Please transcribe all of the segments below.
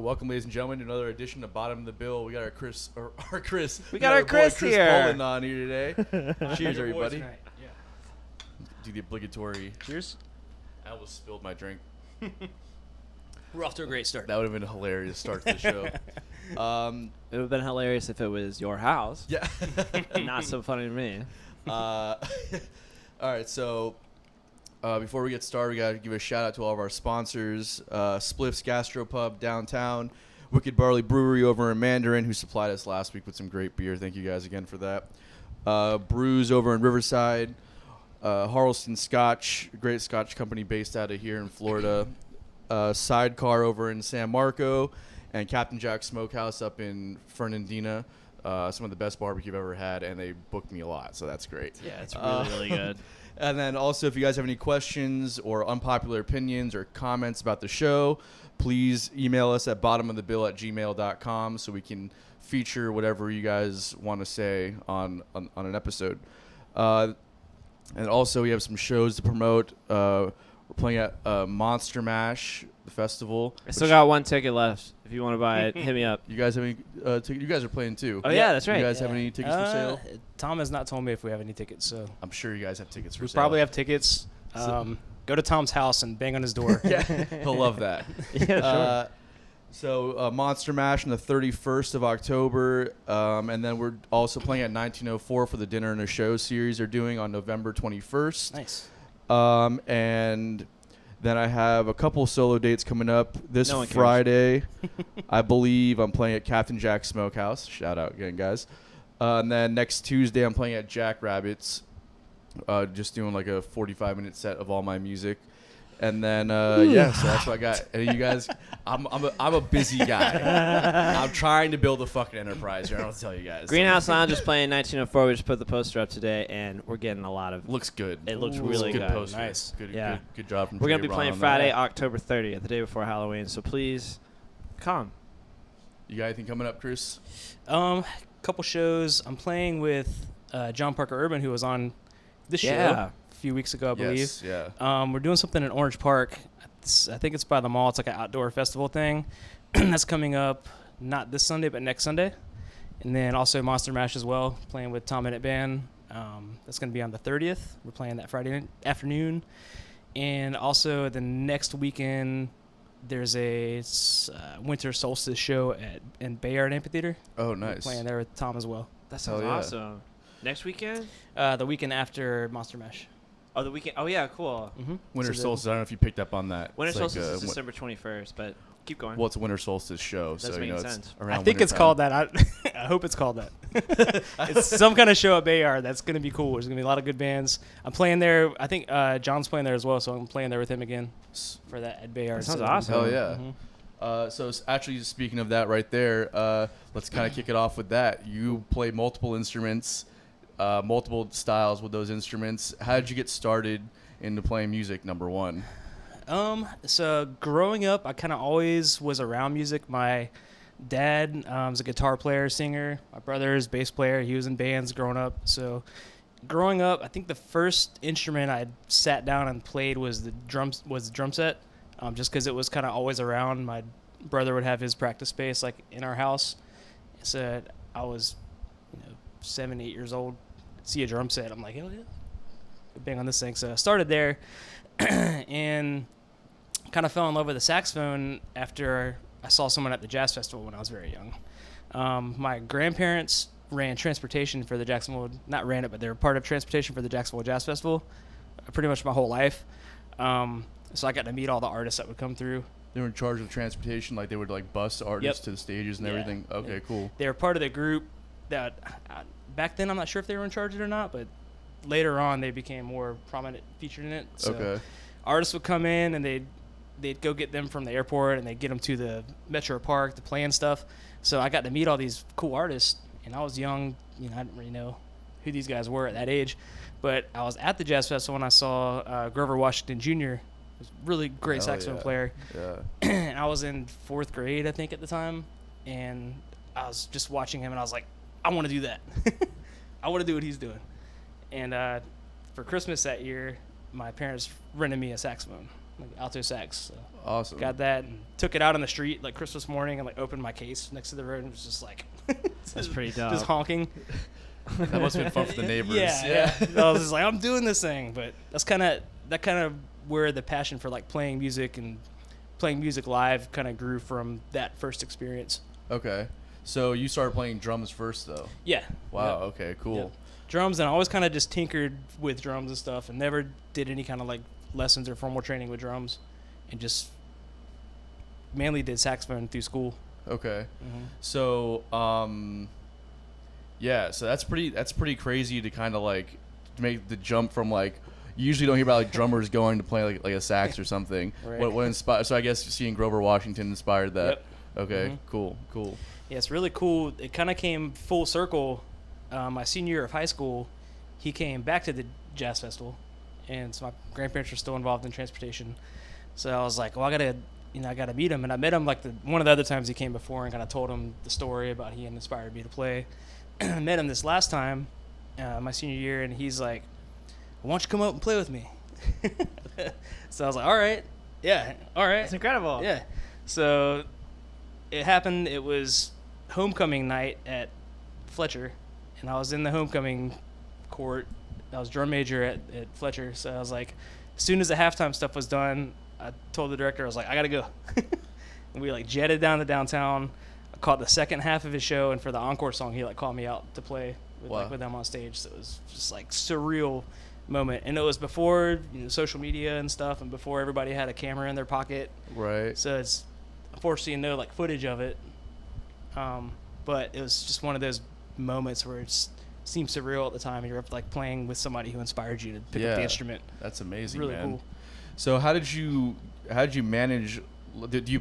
welcome, ladies and gentlemen, to another edition of Bottom of the Bill. We got our Chris. We got our Chris boy, here. Chris Poland on here today. Cheers, everybody. Yeah. Do the obligatory. Cheers. I almost spilled my drink. We're off to a great start. That would have been a hilarious start to the show. It would have been hilarious if it was your house. Yeah. Not so funny to me. All right, so before we get started, we got to give a shout out to all of our sponsors: Spliff's Gastropub downtown, Wicked Barley Brewery over in Mandarin, who supplied us last week with some great beer. Thank you guys again for that. Brews over in Riverside, Harleston Scotch, a great Scotch company based out of here in Florida. Sidecar over in San Marco, and Captain Jack Smokehouse up in Fernandina. Some of the best barbecue I've ever had, and they booked me a lot, so that's great. Yeah, it's really, really good. And then also, if you guys have any questions or unpopular opinions or comments about the show, please email us at bottomofthebill@gmail.com so we can feature whatever you guys want to say on an episode. And also, we have some shows to promote. We're playing at Monster Mash, the festival. I still got one ticket left. If you want to buy it, hit me up. You guys have any you guys are playing too. Oh, yeah, that's right. You guys have any tickets for sale? Tom has not told me if we have any tickets, so I'm sure you guys have tickets for we sale. probably have tickets. Go to Tom's house and bang on his door. Yeah, he'll love that. Yeah, sure. So Monster Mash on the 31st of October, and then we're also playing at 1904 for the Dinner and a Show series they're doing on November 21st. Nice. And then I have a couple solo dates coming up this No one cares. Friday. I believe I'm playing at Captain Jack Smokehouse. Shout out again, guys. And then next Tuesday I'm playing at Jack Rabbit's, just doing like a 45-minute set of all my music. And then yeah, so that's what I got. And you guys, I'm a busy guy. I'm trying to build a fucking enterprise here. I'll tell you guys. Greenhouse Lounge is playing 1904. We just put the poster up today, and we're getting a lot of. Looks good. It looks Ooh, really good good. poster. Nice. Good, Yeah. good job from We're Jay gonna be Ron playing on that. Friday, October 30th, the day before Halloween. So please, come. You got anything coming up, Chris? Couple shows. I'm playing with John Parker Urban, who was on this show Yeah. a few weeks ago, I believe. Yes, yeah. We're doing something in Orange Park. I think it's by the mall. It's like an outdoor festival thing. That's coming up not this Sunday, but next Sunday. And then also Monster Mash as well, playing with Tom Bennett Band. That's going to be on the 30th. We're playing that Friday afternoon. And also the next weekend, there's a winter solstice show in Bayard Amphitheater. Oh, We're nice. playing there with Tom as well. That sounds Hell yeah. awesome. Next weekend? The weekend after Monster Mash. Oh, the weekend. Oh, yeah, cool. Mm-hmm. Winter solstice. I don't know if you picked up on that. Winter It's like, solstice is December 21st, but keep going. Well, it's a winter solstice show, Does so make you know sense. it's around. I think it's wintertime. called that. I hope it's called that. It's some kind of show at Bayard that's going to be cool. There's going to be a lot of good bands. I'm playing there. I think John's playing there as well, so I'm playing there with him again for that at Bayard. That sounds So- awesome. Hell yeah. Mhm. So actually, speaking of that right there, let's kind of kick it off with that. You play multiple instruments, multiple styles with those instruments. How did you get started into playing music, number one? So growing up, I kind of always was around music. My dad was a guitar player, singer. My brother is bass player. He was in bands growing up. So growing up, I think the first instrument I sat down and played was the drum set, just because it was kind of always around. My brother would have his practice space like in our house. So I was, 7, 8 years old. See a drum set, I'm like, hell yeah, bang on this thing. So I started there, and kind of fell in love with the saxophone after I saw someone at the jazz festival when I was very young. My grandparents ran transportation for the Jacksonville, not ran it, but they were part of transportation for the Jacksonville Jazz Festival pretty much my whole life. So I got to meet all the artists that would come through. They were in charge of transportation, like they would like bus artists Yep. to the stages and Yeah. everything. Okay, Yeah. cool. They were part of the group that back then I'm not sure if they were in charge of it or not, but later on they became more prominent, featured in it. So Okay. artists would come in and they'd go get them from the airport and they'd get them to the Metro Park to play and stuff. So I got to meet all these cool artists, and I was young. I didn't really know who these guys were at that age, but I was at the Jazz Festival when I saw Grover Washington Jr. He was a really great Hell saxophone yeah. player. Yeah. And I was in 4th grade, I think, at the time, and I was just watching him, and I was like, I want to do that. I want to do what he's doing. And for Christmas that year, my parents rented me a saxophone, like alto sax. So Awesome. Got that and took it out on the street like Christmas morning and like opened my case next to the road and was just like That's pretty dope. just honking. That must have been fun for the neighbors. Yeah. I was just like, I'm doing this thing, but that's kind of where the passion for like playing music and playing music live kind of grew from that first experience. Okay. So you started playing drums first, though. Yeah. Wow. Yep. Okay. Cool. Yep. Drums, and I always kind of just tinkered with drums and stuff, and never did any kind of like lessons or formal training with drums, and just mainly did saxophone through school. Okay. Mm-hmm. So, yeah. So that's pretty crazy to kind of like make the jump from like. You usually don't hear about like drummers going to play like a sax or something. Right. What inspired? So I guess seeing Grover Washington inspired that. Yep. Okay. Mhm. Cool. Yeah, it's really cool. It kind of came full circle. My senior year of high school, he came back to the jazz festival, and so my grandparents were still involved in transportation. So I was like, well, I gotta meet him, and I met him like one of the other times he came before, and kind of told him the story about he had inspired me to play. I met him this last time, my senior year, and he's like, why don't you come up and play with me? So I was like, all right, That's incredible. yeah. So it happened. It was homecoming night at Fletcher, and I was in the homecoming court. I was drum major at Fletcher, so I was like, as soon as the halftime stuff was done, I told the director, I was like, I gotta go. And we like jetted down to downtown. I caught the second half of his show, and for the encore song, he like called me out to play Wow. with them on stage. So it was just like surreal moment, and it was before social media and stuff, and before everybody had a camera in their pocket. Right. So it's unfortunately no like footage of it, but it was just one of those moments where it seemed surreal at the time. You're like playing with somebody who inspired you to pick up the instrument. That's amazing, Really man. cool. So how did you manage? Do you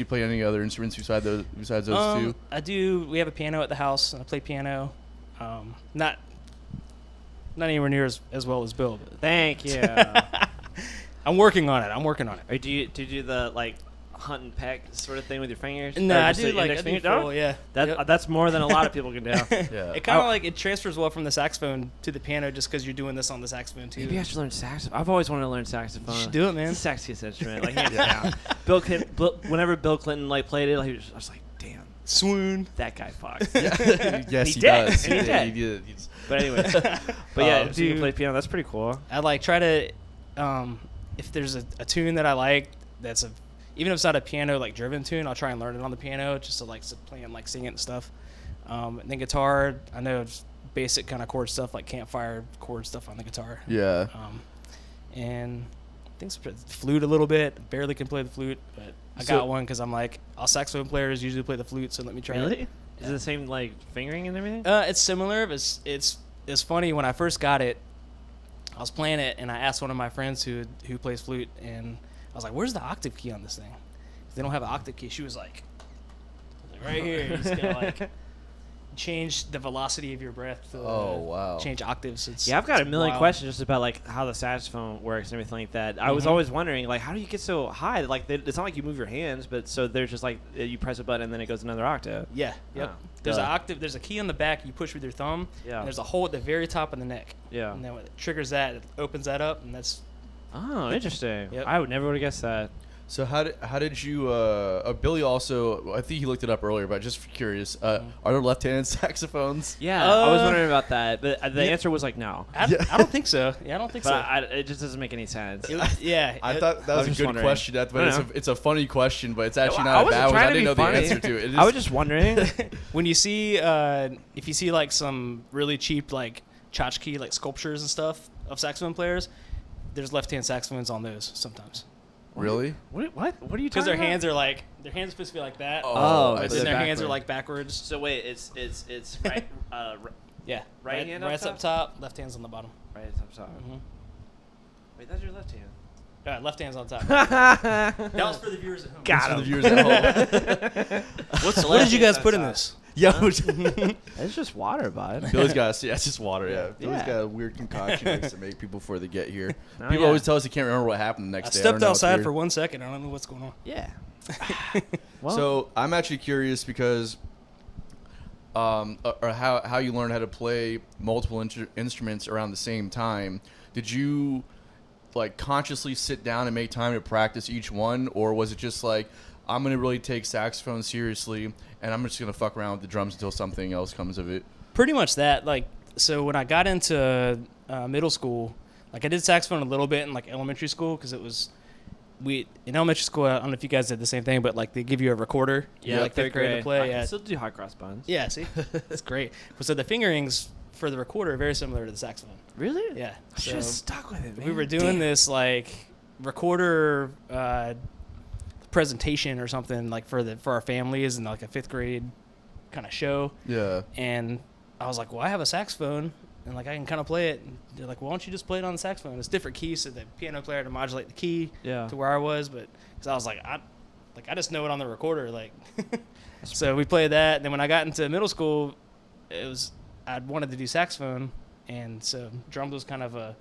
play any other instruments besides those two? I do. We have a piano at the house, and I play piano. Not anywhere near as well as Bill. But Thank you. I'm working on it. Or do you do the like hunt and peck sort of thing with your fingers? No, Or I just do the like index I do finger? No? full, yeah. Yep. That's more than a lot of people can do. Yeah. It kind of like it transfers well from the saxophone to the piano just because you're doing this on the saxophone too. Maybe I should learn saxophone. I've always wanted to learn saxophone. You should do it, man. It's the sexiest instrument, like hands down. Bill Clinton, whenever Bill Clinton like played it, I was like, damn, Swoon. that guy fucks. Yes, He he did. does. And he did. He did. He's- But anyway, but yeah, Um, so you dude. play piano. That's pretty cool. I like try to, if there's a tune that I like, even if it's not a piano like driven tune, I'll try and learn it on the piano just to like play and like sing it and stuff. And then guitar, I know it's basic kind of chord stuff like campfire chord stuff on the guitar. Yeah. And I think flute a little bit. Barely can play the flute, but I So- got one because I'm like, all saxophone players usually play the flute, so let me try it. Really? Is it the same like fingering and everything? It's similar, but it's funny. When I first got it, I was playing it, and I asked one of my friends who plays flute, and I was like, "Where's the octave key on this thing?" They don't have an octave key. She was like right here. You just gotta like change the velocity of your breath. To, Oh, wow. Change octaves. It's, Yeah, I've got a it's million wild. questions just about like how the saxophone works and everything like that. I was Mhm. always wondering like how do you get so high? Like it's not like you move your hands, but so there's just like you press a button and then it goes another octave. Yeah. Yep. Oh, There's duh. an octave. There's a key on the back you push with your thumb. Yeah. And there's a hole at the very top of the neck. Yeah. And then when it triggers that, it opens that up, and that's Oh, interesting. Yep. I would never would have guessed that. So how did you? Billy also. I think he looked it up earlier, but just curious. Are there left-handed saxophones? Yeah, I was Uh, wondering about that, but the yeah. answer was like no. I don't think so. Yeah, I don't think But so. it just doesn't make any sense. Yeah. I it- thought that I was was a just good wondering. question, but I it's know. it's a funny question, but it's actually I not a wasn't bad one. trying I to didn't be know the funny. answer to it. I was just wondering. when you see if you see like some really cheap like tchotchke like sculptures and stuff of saxophone players, there's left-hand saxophones on those sometimes Really? What are you talking because their about? hands are supposed to be like that. Oh, I but see. then their they're hands are backward. like backwards. So wait, it's right Yeah, Right hand up right's top? up top, left hand's on the bottom. right up top. Mhm. Wait, that's your left hand. Left hand's on top. Got That was for the viewers at home. For the viewers at home. What did you guys put in this? Yeah. It's just water, bud. Billy's got it's just water. Yeah. Billy's Yeah. got a weird concoction he likes to make people before they get here. Oh, People yeah. always tell us they can't remember what happened the I next day. stepped don't know, it's outside weird. for 1 second. I don't know what's going on. Yeah. Well, So I'm actually curious because, or how you learned how to play multiple instruments around the same time. Did you like consciously sit down and make time to practice each one, or was it just like I'm gonna really take saxophone seriously and I'm just gonna fuck around with the drums until something else comes of it? Pretty much that. Like, so when I got into middle school, like I did saxophone a little bit in like elementary school because it was in elementary school. I don't know if you guys did the same thing, but like they give you a recorder, like fifth grade to play. I Yeah, can still do high cross buns. yeah. See, it's great. So the fingerings for the recorder are very similar to the saxophone. Really? Yeah. I should So have stuck with it, man. we were doing this like recorder presentation or something like for our families and like a fifth grade kind of show. Yeah. And I was like, well, I have a saxophone and like I can kind of play it. And they're like, well, why don't you just play it on the saxophone? It's different keys, so the piano player to modulate the key Yeah. to where I was, but because I was like, I just know it on the recorder, like. So we played that. And then when I got into middle school, I wanted to do saxophone, and so drums was kind of a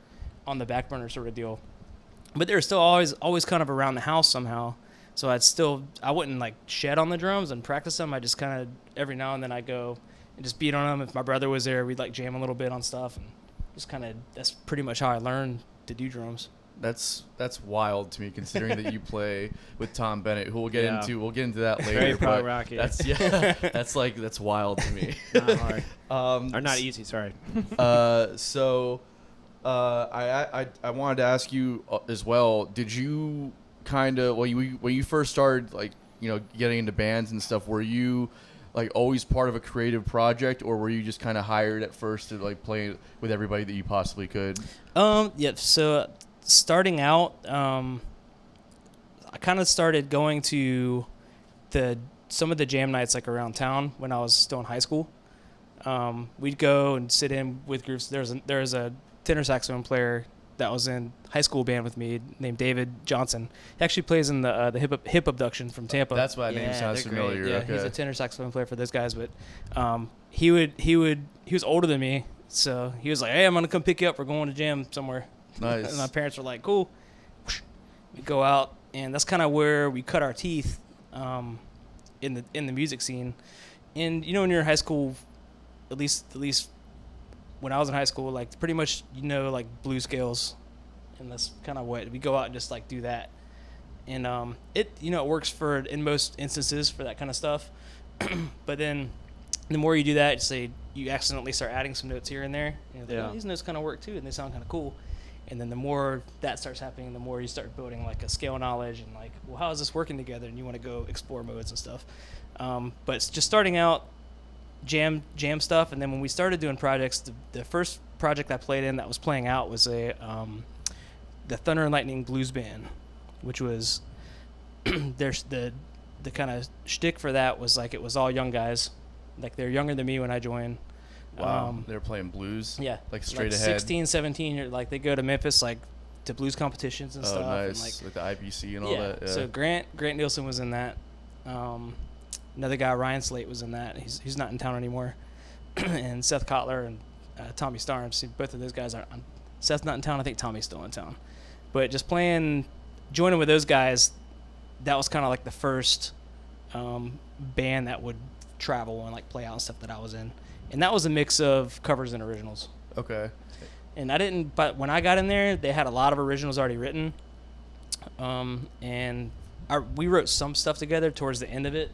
on the back burner sort of deal. But they were still always kind of around the house somehow. So I wouldn't like shed on the drums and practice them. I just kind of every now and then I go and just beat on them. If my brother was there, we'd like jam a little bit on stuff, and just kind of that's pretty much how I learned to do drums. That's wild to me, considering that you play with Tom Bennett, who we'll get Yeah. into. We'll get into that later. Very prog but rock, yeah. That's wild to me. Not hard. Or not s- easy, sorry. So, I wanted to ask you as well. Did you kind of when you first started, like, you know, getting into bands and stuff? Were you like always part of a creative project, or were you just kind of hired at first to like play with everybody that you possibly could? Yeah. So starting out, I kind of started going to some of the jam nights like around town when I was still in high school. We'd go and sit in with groups. There's a tenor saxophone player that was in high school band with me named David Johnson. He actually plays in the hip abduction from Tampa. That's why that name sounds they're great. familiar. Yeah, Okay. he's a tenor saxophone player for those guys. But he was older than me, so he was like, "Hey, I'm gonna come pick you up. We're going to jam somewhere." Nice. And my parents were like, "Cool." We go out, and that's kind of where we cut our teeth in the music scene. And you know, when you're in high school, at least when I was in high school, like pretty much like blues scales, and that's kind of what we go out and just like do that. And it works in most instances for that kind of stuff. But then the more you do that, say you accidentally start adding some notes here and there. And you're like, Yeah. "Oh, these notes kind of work too, and they sound kind of cool." And then the more that starts happening, the more you start building like a scale knowledge and like, well, how is this working together? And you want to go explore modes and stuff. But it's just starting out jam stuff. And then when we started doing projects, the first project I played in that was playing out was the Thunder and Lightning Blues Band, which was there's the kind of shtick for that was like it was all young guys, like they're younger than me when I joined. Wow. They're playing blues. Yeah, Like straight like ahead. 16, 17, you're like they go to Memphis like to blues competitions and Oh, stuff. nice. And, Like the IBC and all yeah. that. Yeah. So Grant Nielsen was in that. Another guy, Ryan Slate, was in that. He's not in town anymore. And Seth Kotler and Tommy Starnes. Both of those guys are. Seth's not in town. I think Tommy's still in town. But just joining with those guys, that was kind of like the first band that would travel and like play out and stuff that I was in. And that was a mix of covers and originals. Okay. And but when I got in there, they had a lot of originals already written. And we wrote some stuff together towards the end of it.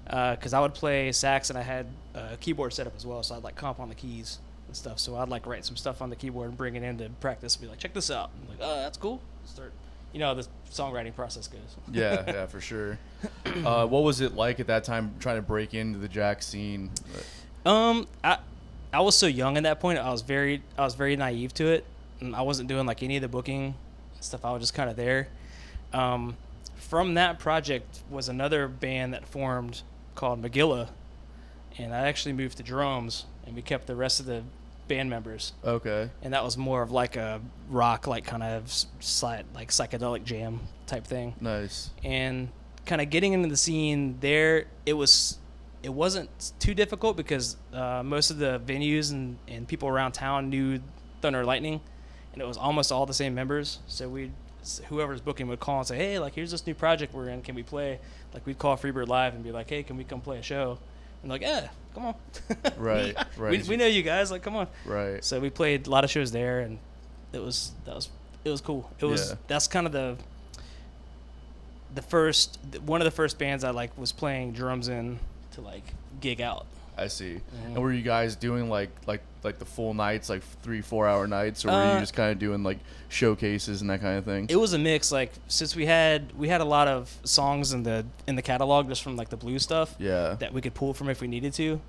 Because I would play sax and I had a keyboard set up as well. So I'd like comp on the keys and stuff. So I'd like write some stuff on the keyboard and bring it in to practice and be like, check this out. And like, oh, that's cool. Start, the songwriting process goes. Yeah, for sure. What was it like at that time trying to break into the Jack scene? I was so young at that point. I was very naive to it. And I wasn't doing like any of the booking stuff. I was just kind of there. From that project was another band that formed called Magilla, and I actually moved to drums, and we kept the rest of the band members. Okay. And that was more of like a rock, like kind of like psychedelic jam type thing. Nice. And kind of getting into the scene there, it wasn't too difficult because most of the venues and people around town knew Thunder and Lightning, and it was almost all the same members. So whoever's booking would call and say, hey, like, here's this new project we're in, can we play? Like, we'd call Freebird Live and be like, hey, can we come play a show? And like, yeah, come on. Right. We know you guys, like, come on. Right. So we played a lot of shows there, and that was It was cool. It was Yeah. that's kind of one of the first bands I like was playing drums in to like gig out. I see. Mhm. And were you guys doing like the full nights, like 3-4 hour nights, or were you just kind of doing like showcases and that kind of thing? It was a mix. Like since we had a lot of songs in the catalog just from like the blues stuff Yeah. that we could pull from if we needed to.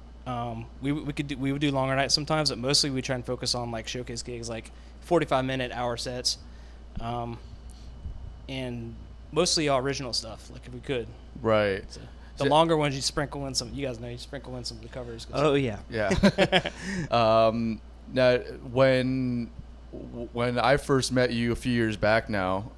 We would do longer nights sometimes, but mostly we try and focus on like showcase gigs, like 45-minute hour sets, and mostly all original stuff. Like if we could. Right. So, the longer ones you sprinkle in some. You guys know you sprinkle in some of the covers. Oh yeah. Yeah. Now, when I first met you a few years back now,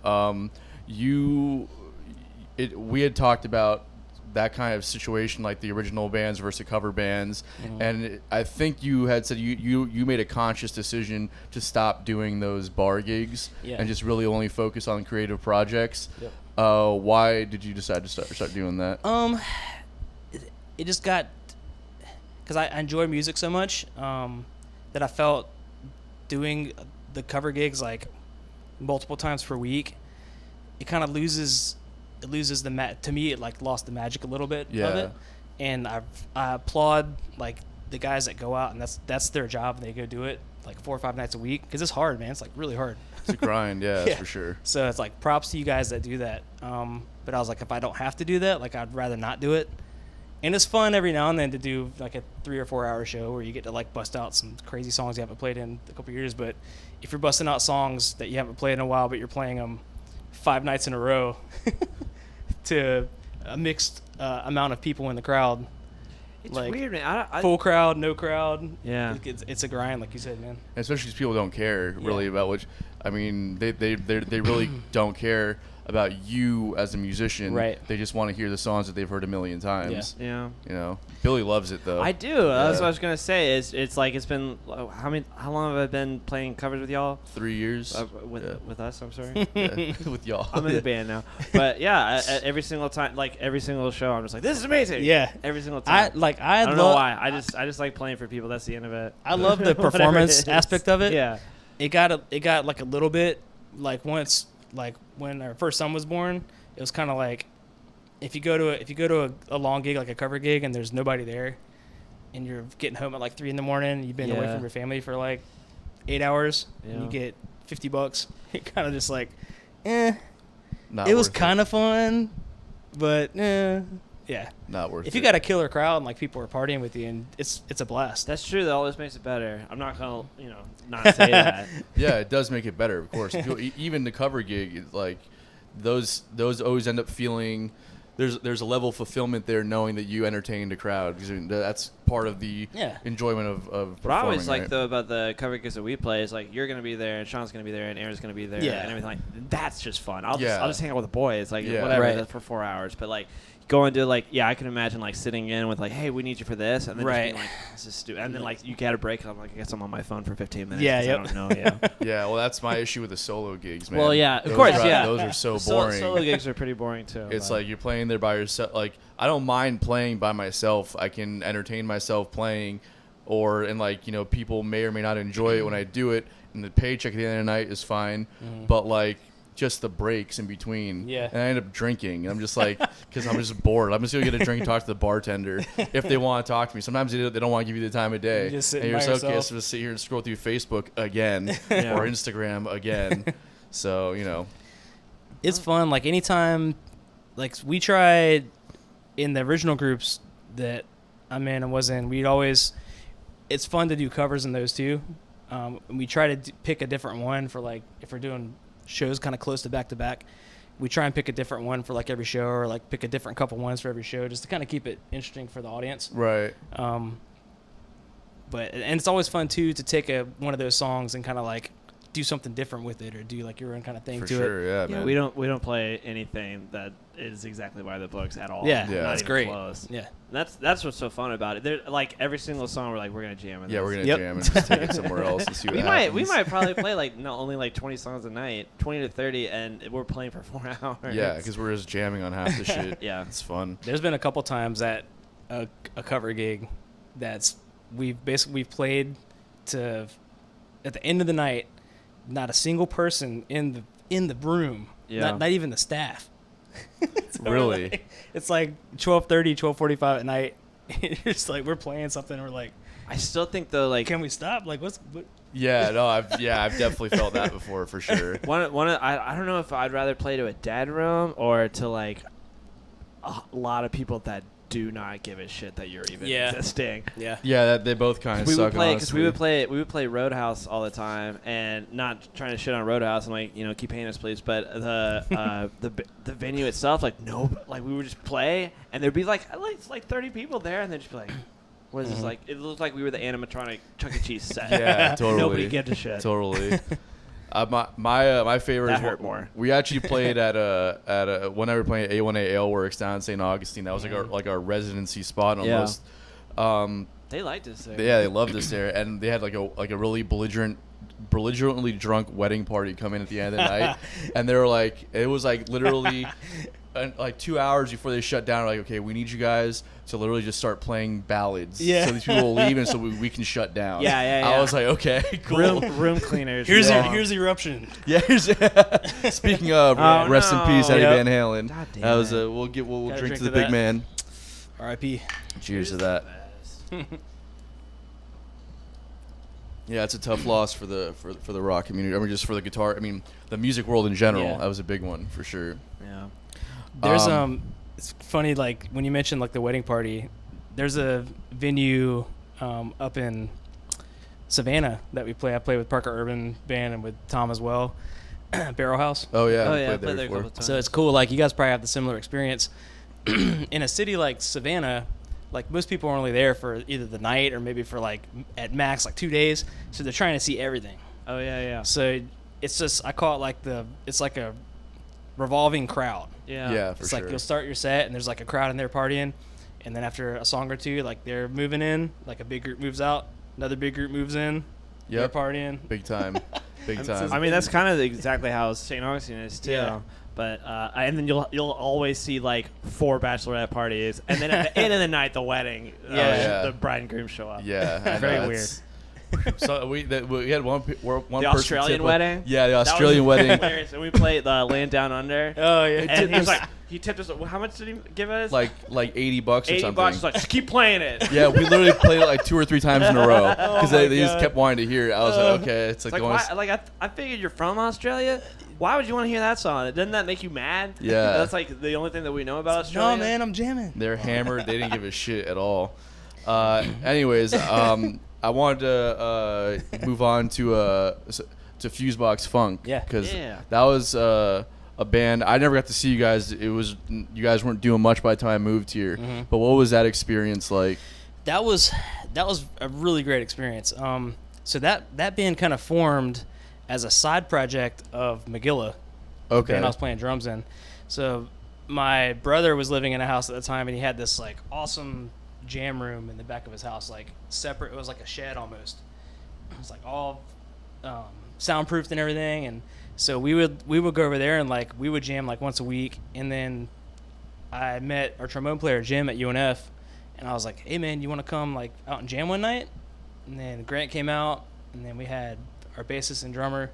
we had talked about that kind of situation, like the original bands versus cover bands, and I think you had said you made a conscious decision to stop doing those bar gigs and just really only focus on creative projects. Yep. Why did you decide to start doing that? It just got because I enjoy music so much that I felt doing the cover gigs like multiple times per week, it kind of loses the to me it like lost the magic a little bit of it. And I applaud like the guys that go out and that's their job, and they go do it like 4 or 5 nights a week because it's hard, man. It's like really hard. It's a grind, yeah, Yeah. for sure. So it's like props to you guys that do that. But I was like, if I don't have to do that, like I'd rather not do it. And it's fun every now and then to do like a 3 or 4 hour show where you get to like bust out some crazy songs you haven't played in a couple years. But if you're busting out songs that you haven't played in a while, but you're playing them 5 nights in a row to a mixed amount of people in the crowd, It's like weird, man. full crowd, no crowd. Yeah. It's a grind, like you said, man. And especially because people don't care really about which. I mean, they really don't care about you as a musician. Right. They just want to hear the songs that they've heard a million times. Yeah. You know, Billy loves it though. I do. That's what I was gonna say. It's like it's been how long have I been playing covers with y'all? 3 years. With us, I'm sorry. Yeah. With y'all. I'm in the band now, but yeah, every single time, like every single show, I'm just like, this is amazing. Yeah. Every single time. I don't know why. I just like playing for people. That's the end of it. I love the Whatever it performance is. aspect of it. Yeah. It got like a little bit like once like when our first son was born, it was kind of like if you go to a long gig like a cover gig and there's nobody there, and you're getting home at like 3 a.m. and you've been away from your family for like 8 hours and you get $50, it kind of just like, Not it was worth kind of fun, but yeah. Not worth it. If you got a killer crowd and like people are partying with you, and it's a blast. That's true. That always makes it better. I'm not gonna not say that. Yeah, it does make it better, of course. Even the cover gig, like those always end up feeling there's a level of fulfillment there, knowing that you entertained a crowd, because that's part of the enjoyment of performing. What I always like right? though about the cover gigs that we play is like you're gonna be there and Sean's gonna be there and Aaron's gonna be there and everything like that's just fun. I'll just hang out with the boys like whatever that's for 4 hours, but like going to like I can imagine like sitting in with like, hey, we need you for this, and then just being like, this is stupid, and then like you get a break and I'm like, I guess I'm on my phone for 15 minutes. I don't know. Yeah, well, that's my issue with the solo gigs, man. Well, yeah, of course, those are so boring. Solo gigs are pretty boring too. It's like you're playing there by yourself. Like I don't mind playing by myself. I can entertain myself playing, and like people may or may not enjoy it when I do it, and the paycheck at the end of the night is fine. But like just the breaks in between, and I end up drinking, and I'm just like, because I'm just bored. I'm just gonna get a drink and talk to the bartender if they want to talk to me. Sometimes they don't want to give you the time of day, just and you're just okay, so just sit here and scroll through Facebook again or Instagram again. So it's fun. Like anytime, like we tried in the original groups that I'm in and was in, it's fun to do covers in those too. We try to pick a different one for like if we're doing shows kind of close to back, we try and pick a different one for like every show, or like pick a different couple ones for every show, just to kind of keep it interesting for the audience. Right. But it's always fun too to take one of those songs and kind of like do something different with it, or do like your own kind of thing For to sure, it. yeah, Yeah, man. we don't play anything that is exactly by the books at all. Yeah, Not that's even great. Close. Yeah, that's what's so fun about it. They're like every single song we're gonna jam. Yeah, we're gonna Yep. jam and just take it somewhere else and see what we happens. might probably play like not only like 20 songs a night, 20 to 30, and we're playing for 4 hours. Yeah, because we're just jamming on half the shit. Yeah. It's fun. there's been a couple times at a cover gig we've played to at the end of the night, not a single person in the room. Yeah. Not even the staff. So Really? It's like 12:30, 12:45 at night. It's like we're playing something. And we're like, I still think though, like, can we stop? Like, what? Yeah, no, I've definitely felt that before for sure. I don't know if I'd rather play to a dead room or to like a lot of people that do not give a shit that you're even existing. Yeah. Yeah, they both kind of suck. Because we would play Roadhouse all the time, and not trying to shit on Roadhouse and like, you know, keep paying us please, but the venue itself, like we would just play and there'd be like 30 people there, and they'd just be like, what is this like? It looked like we were the animatronic Chuck E. Cheese set. Yeah, totally. Nobody gives a shit. Totally. My favorite That is hurt more. We actually played at when I were playing at A1A Aleworks down in St. Augustine. That was like our residency spot almost. They liked us there. Yeah, they loved us there, and they had like a really belligerently drunk wedding party come in at the end of the night, and they were like, it was like literally like 2 hours before they shut down. Like, okay, we need you guys to literally just start playing ballads, so these people will leave, and so we can shut down. Yeah. I was like, okay, cool. Room cleaners. Here's Eruption. Yeah. Speaking of, rest in peace, Eddie Van Halen. God damn that was it. we'll Gotta drink to the big that. man. R.I.P. Cheers to that. Yeah, it's a tough loss for the rock community. I mean, just for the guitar. I mean, the music world in general. Yeah. That was a big one for sure. Yeah. There's it's funny, like when you mentioned like the wedding party, there's a venue up in Savannah that we play. I play with Parker Urban Band and with Tom as well. Barrel House. Oh yeah, I played played there a before. couple times. So it's cool. Like you guys probably have the similar experience. In a city like Savannah, like most people are only there for either the night or maybe for like at max like 2 days. So they're trying to see everything. Oh yeah. So it's just, I call it like it's like a revolving crowd. Yeah, for It's sure. like you'll start your set and there's like a crowd in there partying, and then after a song or two, like they're moving in, like a big group moves out, another big group moves in. Yep. They're partying. Big time. Big time. I mean, that's kind of exactly how St. Augustine is too. Yeah. But and then you'll always see like 4 bachelorette parties, and then at the end of the night, the wedding. Yeah. The bride and groom show up. Yeah, I know, Very that's- So we had one The person Australian tip wedding. Yeah, the That was Australian wedding. hilarious. And we played the Land Down Under. Oh yeah. And he was like, he tipped us. How much did he give us? like $80 or $80. something. He's like, just keep playing it. Yeah, we literally played it like 2 or 3 times in a row because my they just God. kept wanting to hear it. I was like, okay, it's like, It's going. like, why, I figured you're from Australia. Why would you want to hear that song? Doesn't that make you mad? Yeah. That's like the only thing that we know about Australia. No man, I'm jamming. They're hammered. They didn't give a shit at all. Anyways, I wanted to move on to Fusebox Funk. Yeah. Because Yeah. that was a band. I never got to see you guys. You guys weren't doing much by the time I moved here. Mm-hmm. But what was that experience like? That was a really great experience. So that band kind of formed as a side project of Megillah, the Okay. band I was playing drums in. So my brother was living in a house at the time, and he had this like awesome jam room in the back of his house, like separate. It was like a shed almost. It was like all soundproofed and everything, and so we would go over there and like we would jam like once a week. And then I met our trombone player Jim at UNF, and I was like, hey man, you want to come like out and jam one night? And then Grant came out, and then we had our bassist and drummer,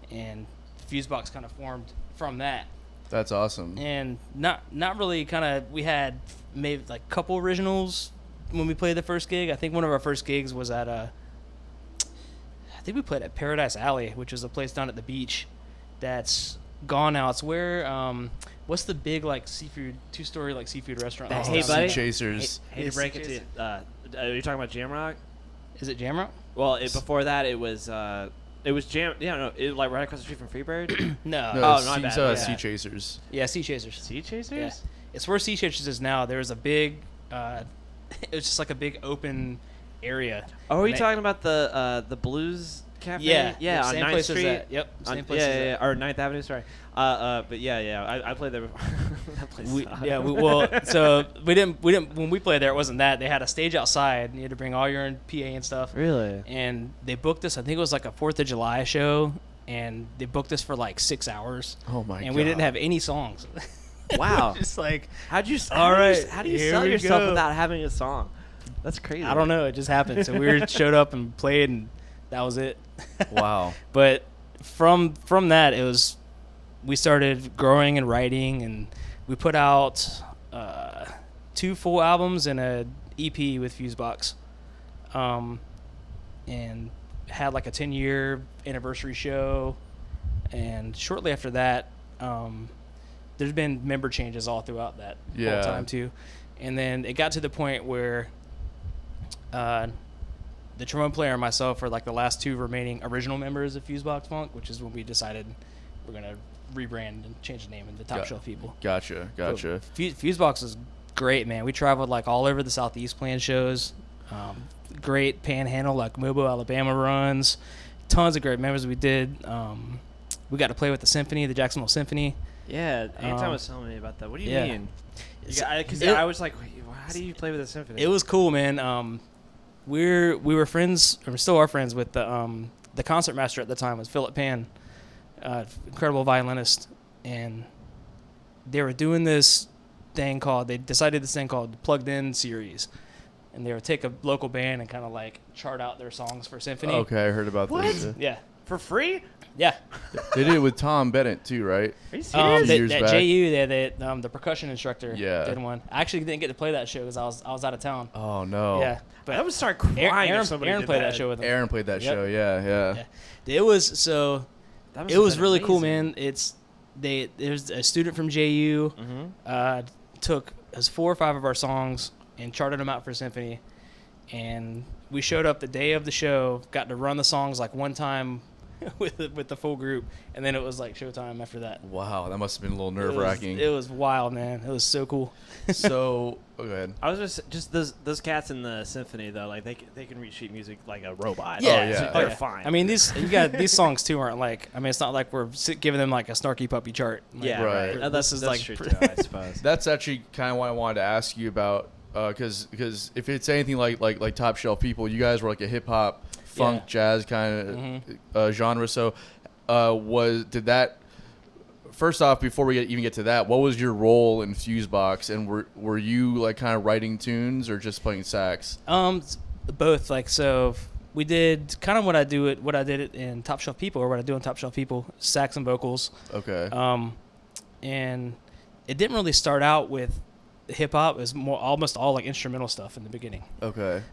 and Fusebox kind of formed from that. That's awesome. And not really kind of, we had maybe like a couple originals when we played the first gig. I think one of our first gigs was at I think we played at Paradise Alley, which is a place down at the beach that's gone now. It's where what's the big like seafood 2-story like seafood restaurant? That that's Hey down Buddy? there? Sea Chasers. Hate to break it to you. Are you talking about Jamrock? Is it Jamrock? Well, before that, it was Jam. Yeah, no, it was like right across the street from Freebird. No. No, Oh, it's no, my sea, bad, so yeah. Sea Chasers. Yeah, Sea Chasers. Sea Chasers. Yeah. It's where Sea Chasers is now. There was a big, it's just like a big open area. Oh, are you And talking about the Blues Cafe? Yeah, yeah, on same 9th place as Street. that. Yep, same place as yeah, that. or 9th Avenue. Sorry. But yeah, I played there before. That place sucked. So we didn't when we played there. It wasn't that. They had a stage outside, and you had to bring all your own PA and stuff. Really? And they booked us. I think it was like a 4th of July show, and they booked us for like 6 hours. Oh my god. And we didn't have any songs. Wow. Just like How do you here sell we yourself go. without having a song? That's crazy. I don't know. It just happened. So we showed up and played, and that was it. Wow. But from that, we started growing and writing, and we put out 2 full albums and a EP with Fusebox, and had like a 10-year anniversary show. And shortly after that, there's been member changes all throughout that whole time too. And then it got to the point where the trombone player and myself are like the last 2 remaining original members of Fusebox Funk, which is when we decided we're going to rebrand and change the name into Top Shelf People. Gotcha. So Fusebox is great, man. We traveled like all over the Southeast playing shows. Great Panhandle, like Mobile, Alabama runs. Tons of great members we did. We got to play with the symphony, the Jacksonville Symphony. Yeah, Anton was telling me about that. What do you mean? Because I was like, how do you play with a symphony? It was cool, man. We were friends, or we still are friends with the concertmaster at the time was Philip Pan, incredible violinist, and they were doing this thing called Plugged In series, and they would take a local band and kind of like chart out their songs for symphony. Okay, I heard about this. Yeah. For free? Yeah. They did it with Tom Bennett too, right? Are you serious? That JU, the percussion instructor, Yeah. did one. I actually didn't get to play that show because I was out of town. Oh no. Yeah, but I would start crying if somebody Aaron did played that show with him. Aaron played that show. Yeah. It was so. That It was really amazing. cool, man. There's a student from JU took us 4 or 5 of our songs and charted them out for symphony, and we showed up the day of the show, got to run the songs like one time with the full group, and then it was like showtime after that. Wow, that must have been a little nerve-wracking. It was wild, man. It was so cool. So, go ahead. I was just those cats in the symphony though, like they can read sheet music like a robot. Yeah, yeah. They're fine. I mean, these songs too aren't like. I mean, it's not like we're giving them like a snarky puppy chart. Like, yeah, Right. That's like true too, I suppose. That's actually kind of what I wanted to ask you about, because if it's anything like Top Shelf People, you guys were like a hip hop, funk, jazz kind of genre. So, did that? First off, before we even get to that, what was your role in Fusebox, and were you like kind of writing tunes or just playing sax? Both. Like, so we did kind of what I did in Top Shelf People, or what I do in Top Shelf People, sax and vocals. Okay. And it didn't really start out with hip hop. It was almost all like instrumental stuff in the beginning. Okay.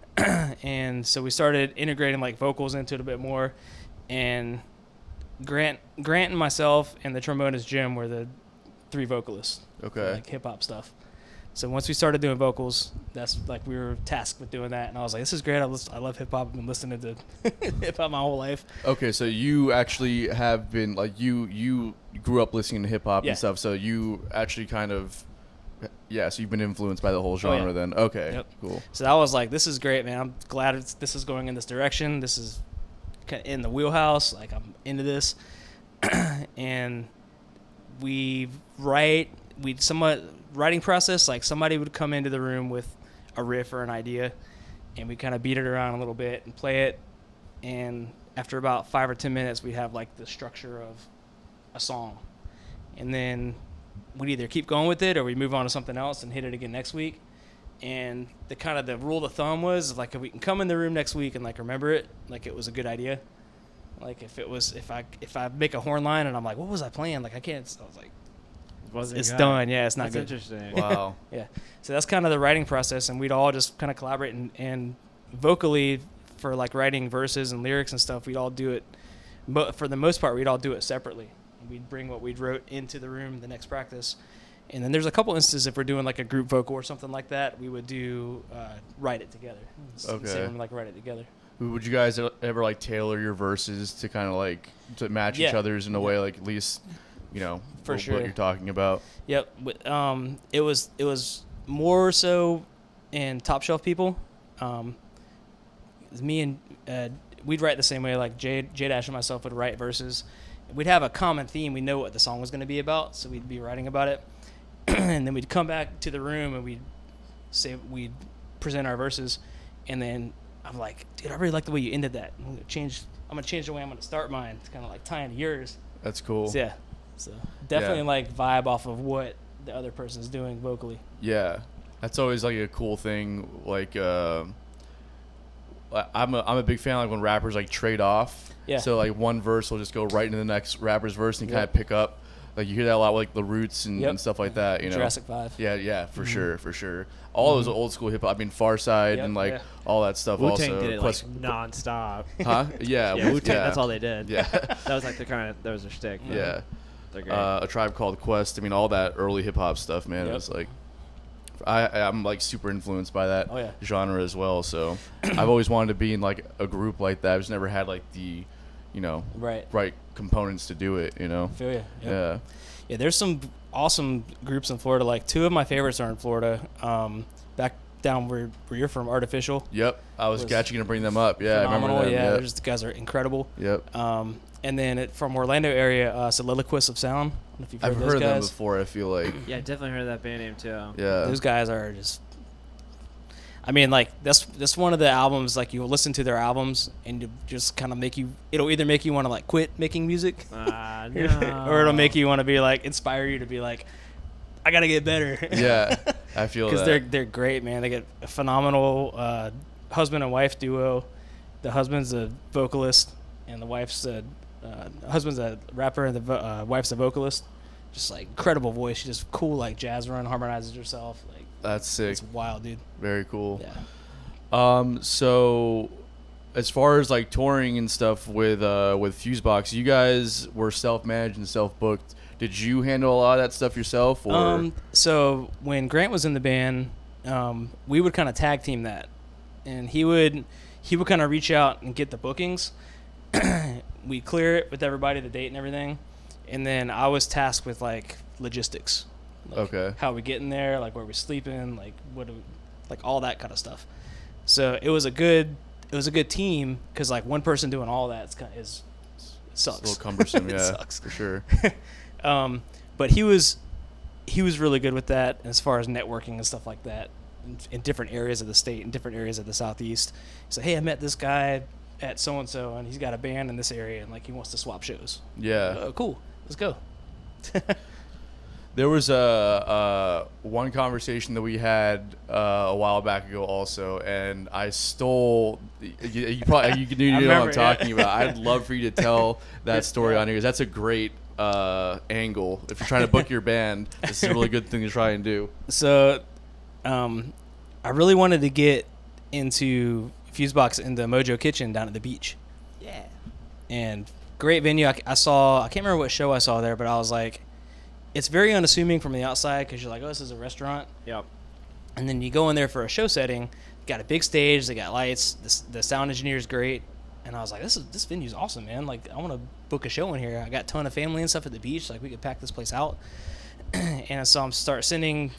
And so we started integrating like vocals into it a bit more, and Grant and myself and the trombonist Jim were the 3 vocalists. Okay. Like hip hop stuff. So once we started doing vocals, that's like we were tasked with doing that, and I was like, this is great. I love hip hop. I've been listening to hip hop my whole life. Okay, so you actually have been like you grew up listening to hip hop and stuff. So you actually kind of so you've been influenced by the whole genre then. Okay. Yep. Cool. So I was like, this is great, man. I'm glad this is going in this direction. This is kind of in the wheelhouse. Like, I'm into this. And writing process, like somebody would come into the room with a riff or an idea, and we kind of beat it around a little bit and play it. And after about 5 or 10 minutes, we'd have like the structure of a song. And then we'd either keep going with it or we move on to something else and hit it again next week. And the rule of thumb was like, if we can come in the room next week and like remember it, like it was a good idea. Like if I make a horn line and I'm like, what was I playing? Like I can't. I was like, it's done. Yeah, it's not That's good. interesting. Wow. Yeah. So that's kind of the writing process, and we'd all just kind of collaborate and vocally for like writing verses and lyrics and stuff. We'd all do it, but for the most part, we'd all do it separately. We'd bring what we'd wrote into the room the next practice. And then there's a couple instances if we're doing like a group vocal or something like that, we would do write it together. Okay. Say when we like write it together. Would you guys ever like tailor your verses to kind of like to match each other's in a way, like at least, you know, For what sure. you're talking about? Yep. It was more so in Top Shelf People. Me and we'd write the same way. Like J Dash and myself would write verses. We'd have a common theme. We know what the song was going to be about, so we'd be writing about it. And then we'd come back to the room and we'd present our verses, and then I'm like, dude, I really like the way you ended that. I'm gonna change the way I'm gonna start mine. It's kind of like tying to yours. That's cool. So, so definitely like vibe off of what the other person's doing vocally. Yeah, that's always like a cool thing. Like, I'm a big fan like when rappers like trade off Yeah. So like one verse will just go right into the next rapper's verse and kind of pick up. Like you hear that a lot with like the Roots and stuff like that. You know. Jurassic 5. Yeah, for sure. All those old school hip hop. I mean, Farside and like all that stuff. Wu-Tang also did it like nonstop. Huh? Yeah. Wu-Tang. That's all they did. Yeah. That was like that was their shtick. Yeah. They're great. A Tribe Called Quest. I mean, all that early hip hop stuff, man. It was like, I'm like super influenced by that genre as well. So I've always wanted to be in like a group like that. I've just never had like the, right components to do it. You know. I feel you. Yeah. Yeah, there's some awesome groups in Florida. Like 2 of my favorites are in Florida. Back down where you're from, Artificial. Yep, I was actually gonna bring them up. Yeah, phenomenal. I remember them. Yeah, the guys are incredible. Yep. And then from Orlando area, Soliloquists of Sound. I don't know if you've heard I've those heard guys. them before. I feel like. Yeah, definitely heard of that band name too. Yeah. Those guys are just. I mean, like that's one of the albums. Like you'll listen to their albums and you just kind of it'll either make you want to like quit making music, No. or it'll make you want to be like inspire you to be like, I gotta get better. Yeah, I feel that. Because they're great, man. They get a phenomenal husband and wife duo. The husband's a vocalist, and the wife's husband's a rapper, and the wife's a vocalist. Just like incredible voice. She just cool like jazz run, harmonizes herself. Like that's sick. It's wild, dude. Very cool. Yeah. So as far as like touring and stuff with Fusebox, you guys were self-managed and self-booked. Did you handle a lot of that stuff yourself? Or? So when Grant was in the band, we would kind of tag team that, and he would kind of reach out and get the bookings. We clear it with everybody, the date and everything, and then I was tasked with like logistics. Like how we get in there, like where we sleeping, like like all that kind of stuff. So it was a good team because like one person doing all that sucks. It's a little cumbersome, yeah, sucks for sure. But he was really good with that as far as networking and stuff like that in different areas of the state, in different areas of the Southeast. He said, "Hey, I met this guy at so and so, and he's got a band in this area, and like he wants to swap shows." Yeah. Oh, cool. Let's go. There was one conversation that we had a while back ago also, and I stole. You probably you know what I'm talking about. I'd love for you to tell that story on here because that's a great angle. If you're trying to book your band, this is a really good thing to try and do. So, I really wanted to get into Fusebox in the Mojo Kitchen down at the beach. Yeah. And great venue. I can't remember what show I saw there, but I was like, it's very unassuming from the outside because you're like, oh, this is a restaurant. Yep. And then you go in there for a show setting. Got a big stage. They got lights. The sound engineer is great. And I was like, this venue's awesome, man. Like, I want to book a show in here. I got a ton of family and stuff at the beach. Like, we could pack this place out. And so I'm start sending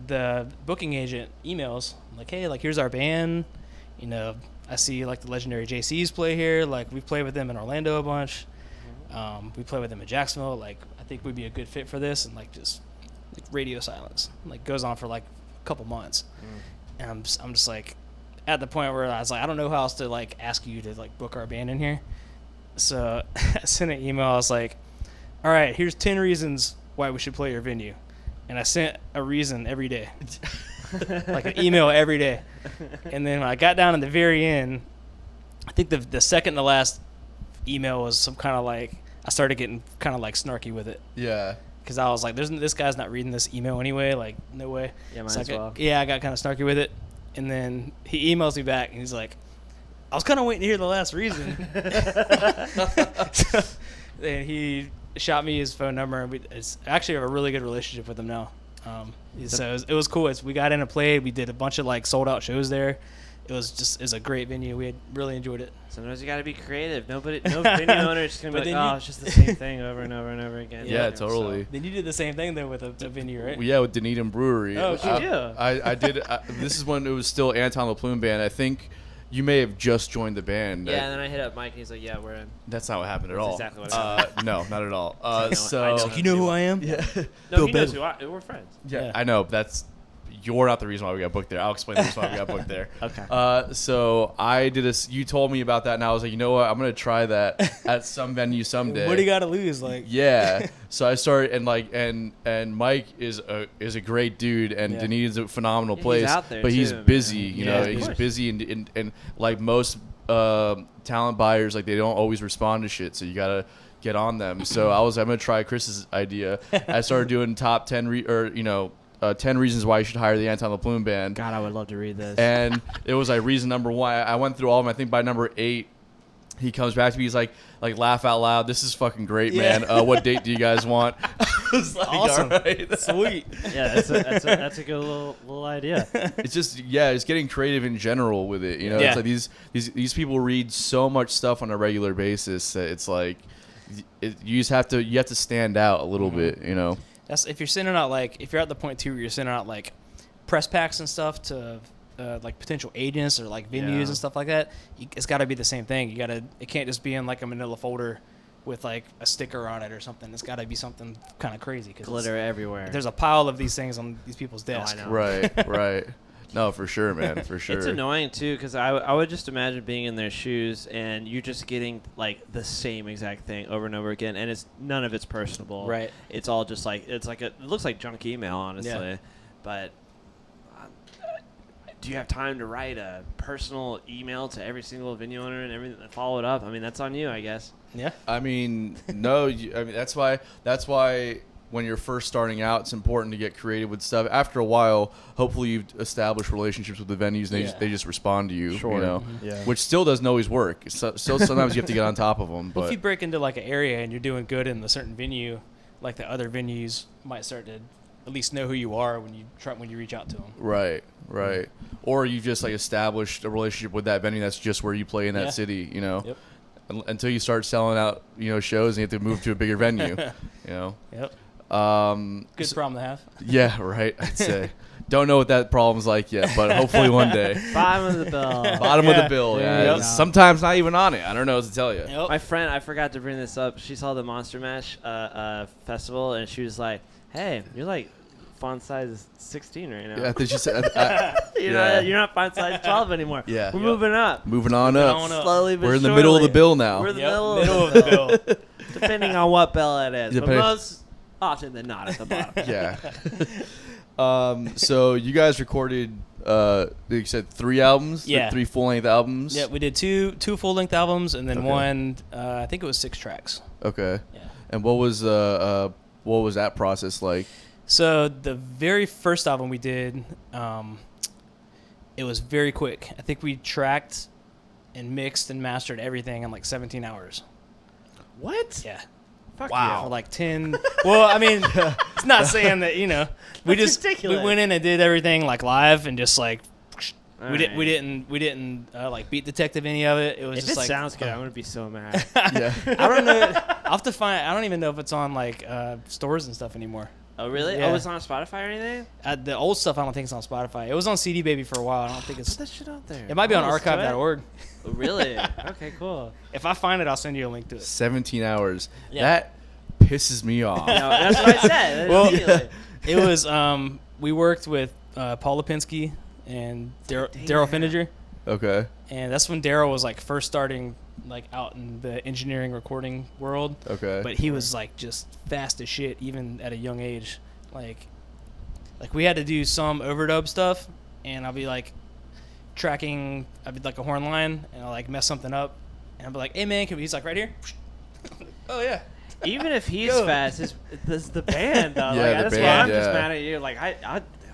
the booking agent emails. I'm like, hey, like, here's our band. You know, I see, like, the legendary JCs play here. Like, we've played with them in Orlando a bunch. We play with them in Jacksonville. Like, I think we'd be a good fit for this. And, like, just like radio silence. Like, goes on for, like, a couple months. And I'm just, like, at the point where I was like, I don't know how else to, like, ask you to, like, book our band in here. So I sent an email. I was like, all right, here's 10 reasons why we should play your venue. And I sent a reason every day. Like an email every day. And then when I got down at the very end, I think the second to last email was some kind of like, I started getting kind of like snarky with it. Yeah. Because I was like, this guy's not reading this email anyway. Like, no way. Yeah, might so as well. Yeah, I got kind of snarky with it. And then he emails me back, and he's like, I was kind of waiting to hear the last reason. So, then he shot me his phone number, and it's actually have a really good relationship with him now. So it was cool. We got in and played. We did a bunch of like sold out shows there. It was a great venue. We had really enjoyed it. Sometimes you got to be creative. No venue owner is just gonna be like, it's just the same thing over and over and over again. Yeah, totally. Then you did the same thing though with a venue, right? Yeah, with Dunedin Brewery. Oh, you do? I did. This is when it was still Anton LaPlume band. I think you may have just joined the band. Yeah, and then I hit up Mike, and he's like, "Yeah, we're in." That's not what happened at all. Exactly what happened. No, not at all. I know Like, you know who I am? Yeah. No, he knows who we're friends. Yeah, I know. You're not the reason why we got booked there. I'll explain the reason why we got booked there. Okay. So I did you told me about that, and I was like, you know what? I'm gonna try that at some venue someday. What do you got to lose? Like. Yeah. So I started, and Mike is a great dude, and Dunedin's a phenomenal place. He's out there but he's too, busy. man. You know, of he's course. busy, and like most talent buyers, like, they don't always respond to shit, so you gotta get on them. So I'm gonna try Chris's idea. I started doing top 10 10 reasons why you should hire the Anton LaPlume Band. God, I would love to read this. And it was like reason number 1. I went through all of them. I think by number 8, he comes back to me. He's like laugh out loud. This is fucking great, man. What date do you guys want? I was like, awesome. All right. Sweet. Yeah, that's a good little idea. It's just it's getting creative in general with it. You know, it's like these people read so much stuff on a regular basis that it's like you have to stand out a little bit. You know, that's if you're sending out if you're at the point too where you're sending out press packs and stuff to potential agents or venues and stuff like that. It's got to be the same thing. It can't just be in a manila folder with a sticker on it or something. It's got to be something kind of crazy. Glitter everywhere. There's a pile of these things on these people's desks. Oh, I know. Right. No, for sure, man. For sure. It's annoying too because I would just imagine being in their shoes and you just getting the same exact thing over and over again, and none of it's personable. Right. It's all just it looks like junk email, honestly. Yeah. But do you have time to write a personal email to every single venue owner and everything and follow it up? I mean, that's on you, I guess. Yeah. I mean, no. That's why when you're first starting out, it's important to get creative with stuff. After a while, hopefully you've established relationships with the venues, and they just respond to you. Sure. You know, which still doesn't always work. So sometimes you have to get on top of them. But if you break into an area and you're doing good in a certain venue, the other venues might start to at least know who you are when you reach out to them. Right. Or you've just established a relationship with that venue that's just where you play in that city, you know. Yep. Until you start selling out, shows and you have to move to a bigger venue, you know. Yep. Good so, problem to have. Yeah, right. I'd say. Don't know what that problem's like yet, but hopefully one day. Bottom of the bill. Bottom of the bill. Yeah. Yep. Sometimes not even on it. I don't know what to tell you. Yep. My friend, I forgot to bring this up. She saw the Monster Mash festival, and she was like, "Hey, you're font size 16 right now." Yeah, I think she said. You're not font size 12 anymore. Yeah. We're moving up. Moving on up. Slowly but We're in the surely. middle of the bill now. We're in the Yep. middle of the bill. Depending on what bill it is. But Depending- most often than not at the bottom. Yeah. So you guys recorded, you said 3 albums? Yeah. 3 full-length albums? Yeah, we did two full-length albums and then one, I think it was 6 tracks. Okay. Yeah. And what was that process like? So the very first album we did, it was very quick. I think we tracked and mixed and mastered everything in 17 hours. What? Yeah. Fuck Wow. you. For 10. Well, I mean, it's not saying that, we That's just ridiculous. we went in and did everything live and just we Alright. didn't beat detective any of it. It was If just it sounds good, I'm gonna be so mad. Yeah. I don't know. I'll have to find. I don't even know if it's on stores and stuff anymore. Oh really? Yeah. Oh, it's not on Spotify or anything? The old stuff I don't think it's on Spotify. It was on CD Baby for a while. I don't think it's. Put that shit out there. It might be on Oh, let's do it. archive.org. Oh, really? Okay, cool. If I find it, I'll send you a link to it. 17 hours. Yeah. That pisses me off. No, that's what I said. Well, Immediately. It was. We worked with Paul Lipinski and Daryl Finninger, Okay. and that's when Daryl was first starting out in the engineering recording world. Okay. But he was just fast as shit, even at a young age. We had to do some overdub stuff, and I'll be tracking. I'd be a horn line, and I'll mess something up, and I'll be like, "Hey man, can we?" He's right here. Oh yeah. Even if he's Go. fast, it's the band though. Yeah, the that's band, why I'm just yeah. mad at you.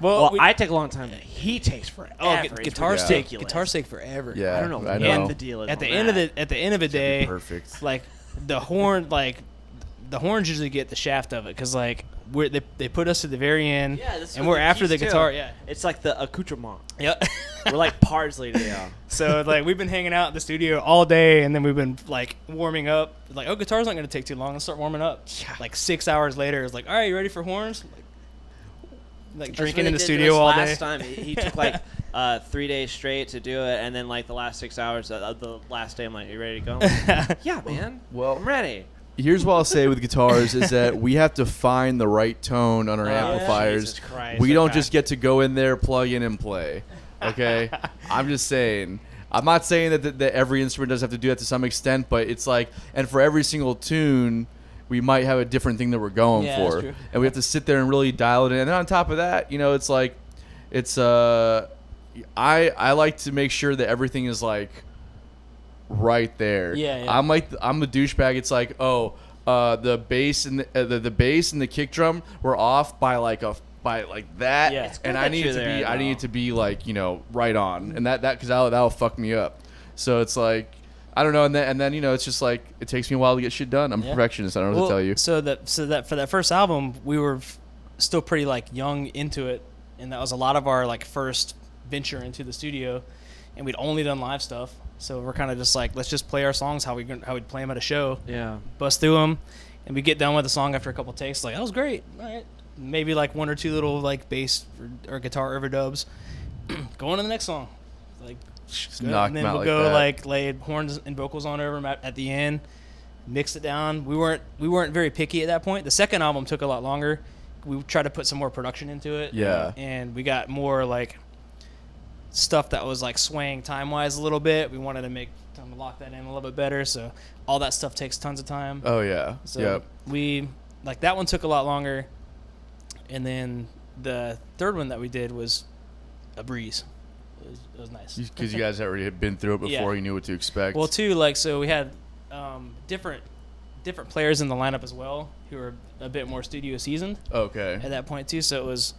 Well, I take a long time. He takes forever. It's guitars ridiculous. take forever. Yeah. I don't know I what know. the deal is. At the on end of that. the day, Perfect. the horn, the horns usually get the shaft of it because they put us at the very end, Yeah, this is and what we're the after the keys, too. guitar. Yeah. It's like the accoutrement. Yep. We're like Parsley to you. So we've been hanging out in the studio all day, and then we've been warming up. Oh, guitar's not gonna take too long. Let's start warming up. 6 hours later, it's all right, you ready for horns? Drinking in the studio all day. Last time he took 3 days straight to do it, and then the last 6 hours of the last day, I'm like, "You ready to go?" Yeah, man. Well, I'm ready. here's what I'll say with guitars is that we have to find the right tone on our amplifiers. Jesus Christ, We don't okay. just get to go in there, plug in, and play. Okay? I'm just saying. I'm not saying that every instrument does have to do that to some extent, but it's and for every single tune, we might have a different thing that we're going Yeah, that's for. true. And we have to sit there and really dial it in. And then on top of that, I like to make sure that everything is right there. Yeah. I'm the douchebag. It's like, the bass and the bass and the kick drum were off by that, Yeah. and I need it to be like, right on, and because that'll fuck me up. So it's like, I don't know, and then it's just like it takes me a while to get shit done. I'm a perfectionist. I don't know what to tell you. So that for that first album, we were still pretty like young into it, and that was a lot of our like first venture into the studio, and we'd only done live stuff. So we're kind of just like, let's just play our songs how we'd play them at a show. Yeah. Bust through them, and we get done with the song after a couple takes. Like, that was great. All right. Maybe like one or two little like bass or guitar overdubs. Go on to the next song. Like, and then we'll go like lay horns and vocals on over at the end, mix it down. We weren't very picky at that point. The second album took a lot longer. We tried to put some more production into it. Yeah. And we got more like stuff that was like swaying time wise a little bit. We wanted to lock that in a little bit better. So all that stuff takes tons of time. Oh yeah. So we like that one took a lot longer. And then the third one that we did was a breeze. It was nice. Because you guys already had been through it before, you knew what to expect. Well, too, like, so we had different players in the lineup as well who were a bit more studio seasoned. Okay. At that point, too. So it was,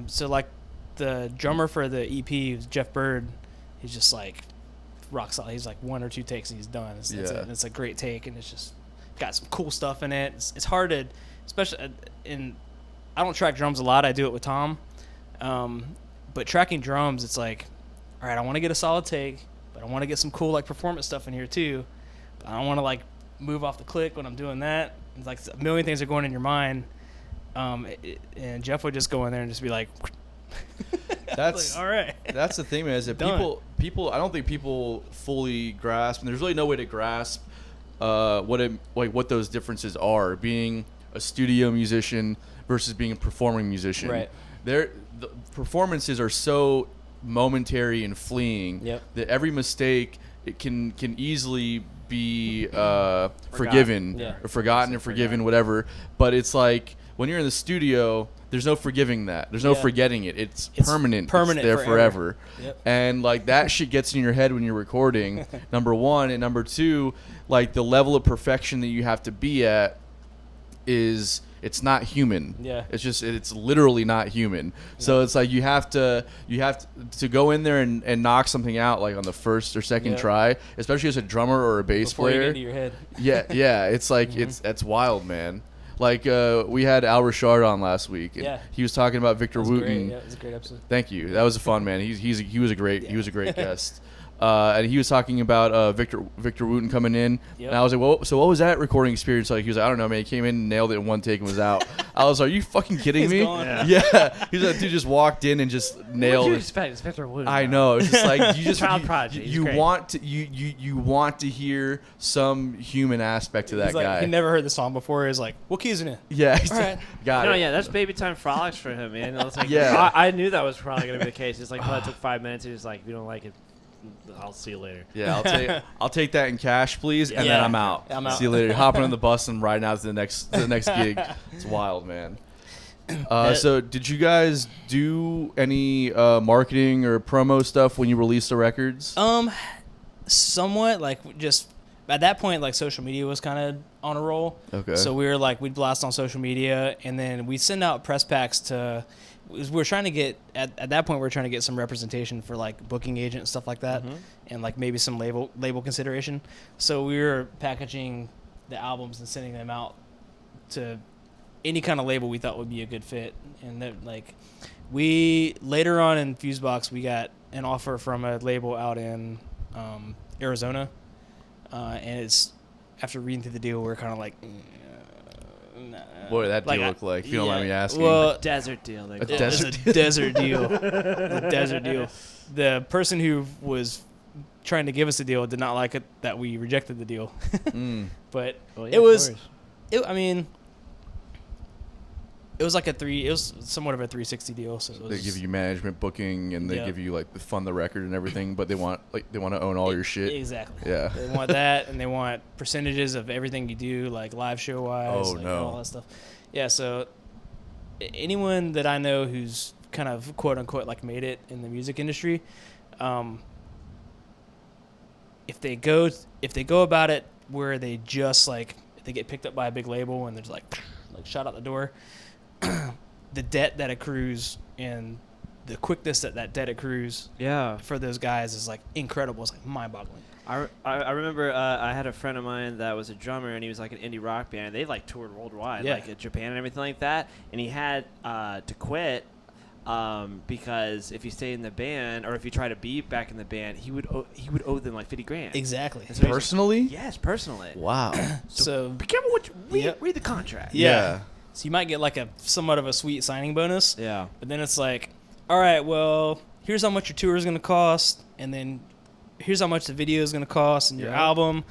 so like the drummer for the EP, Jeff Bird, he's just like rock solid. He's like one or two takes and he's done. It's a great take, and it's just got some cool stuff in it. It's hard to, especially I don't track drums a lot. I do it with Tom. But tracking drums, it's like, all right, I want to get a solid take, but I want to get some cool like performance stuff in here too. But I don't want to like move off the click when I'm doing that. It's like a million things are going in your mind. And Jeff would just go in there and just be like, that's like, all right. That's the thing, man, is that people I don't think people fully grasp, and there's really no way to grasp what those differences are, being a studio musician versus being a performing musician. Right. The performances are so momentary and fleeing that every mistake it can easily be forgiven or forgotten or forgiven, whatever. But it's like when you're in the studio, there's no forgiving that. There's no forgetting it. It's permanent. It's there forever. Yep. And like that shit gets in your head when you're recording. Number one, and number two, like the level of perfection that you have to be at is. It's not human. Yeah. It's literally not human. So it's like you have to go in there and knock something out like on the first or second try, especially as a drummer or a bass player. Before you get into Yeah, your head. yeah. It's like it's wild, man. Like we had Al Richard on last week. And he was talking about Victor Wooten. Yeah, it was a great episode. Thank you. That was a fun man. He was a great guest. And he was talking about Victor Wooten coming in, and I was like, "Well, so what was that recording experience like?" He was like, "I don't know, man. He came in, nailed it in one take, and was out." I was like, "Are you fucking kidding me?" Yeah. He's like, "Dude just walked in and just nailed it." What did you expect? It's Victor Wooten. I know. It's just like you just child prodigy. You want to hear some human aspect to that guy. He never heard the song before. He's like, "What key is it in?" Yeah. All right. Got it. Yeah, that's baby time frolics for him, man. It's like, yeah. I knew that was probably gonna be the case. It's like, it took 5 minutes. He was like, "If you don't like it, I'll see you later." Yeah, I'll take that in cash, please, and then I'm out. See you later. Hopping on the bus and riding out to the next gig. It's wild, man. So did you guys do any marketing or promo stuff when you released the records? Somewhat. Like, just at that point, like, social media was kind of on a roll. Okay. So we were like, we'd blast on social media, and then we'd send out press packs to. We're trying to get at that point. We're trying to get some representation for like booking agent and stuff like that, and like maybe some label consideration. So we were packaging the albums and sending them out to any kind of label we thought would be a good fit. And that, like, we later on in Fusebox, we got an offer from a label out in Arizona, and it's after reading through the deal, we're kind of like. What did that deal look like? If you don't mind me asking. Well, a desert deal. A desert deal. A desert deal. The person who was trying to give us the deal did not like it that we rejected the deal. But it was. I mean, it was like it was somewhat of a 360 deal. So they give you management, booking, and they give you like fund the record and everything. But they want to own all your shit. Exactly. Yeah. They want that, and they want percentages of everything you do, like live show wise. Oh, no. All that stuff. Yeah. So anyone that I know who's kind of quote unquote like made it in the music industry, if they go about it where they just like if they get picked up by a big label and there's like shot out the door, the debt that accrues and the quickness that debt accrues for those guys is like incredible. It's like mind-boggling. I remember I had a friend of mine that was a drummer, and he was like an indie rock band. They like toured worldwide, like in Japan and everything like that. And he had to quit because if you stayed in the band or if you try to be back in the band, he would owe them like $50,000. Exactly. So personally? Yes, personally. Wow. So be careful what you read the contract. Yeah. So you might get like a somewhat of a sweet signing bonus. Yeah. But then it's like, all right, well, here's how much your tour is going to cost, and then here's how much the video is going to cost and your album,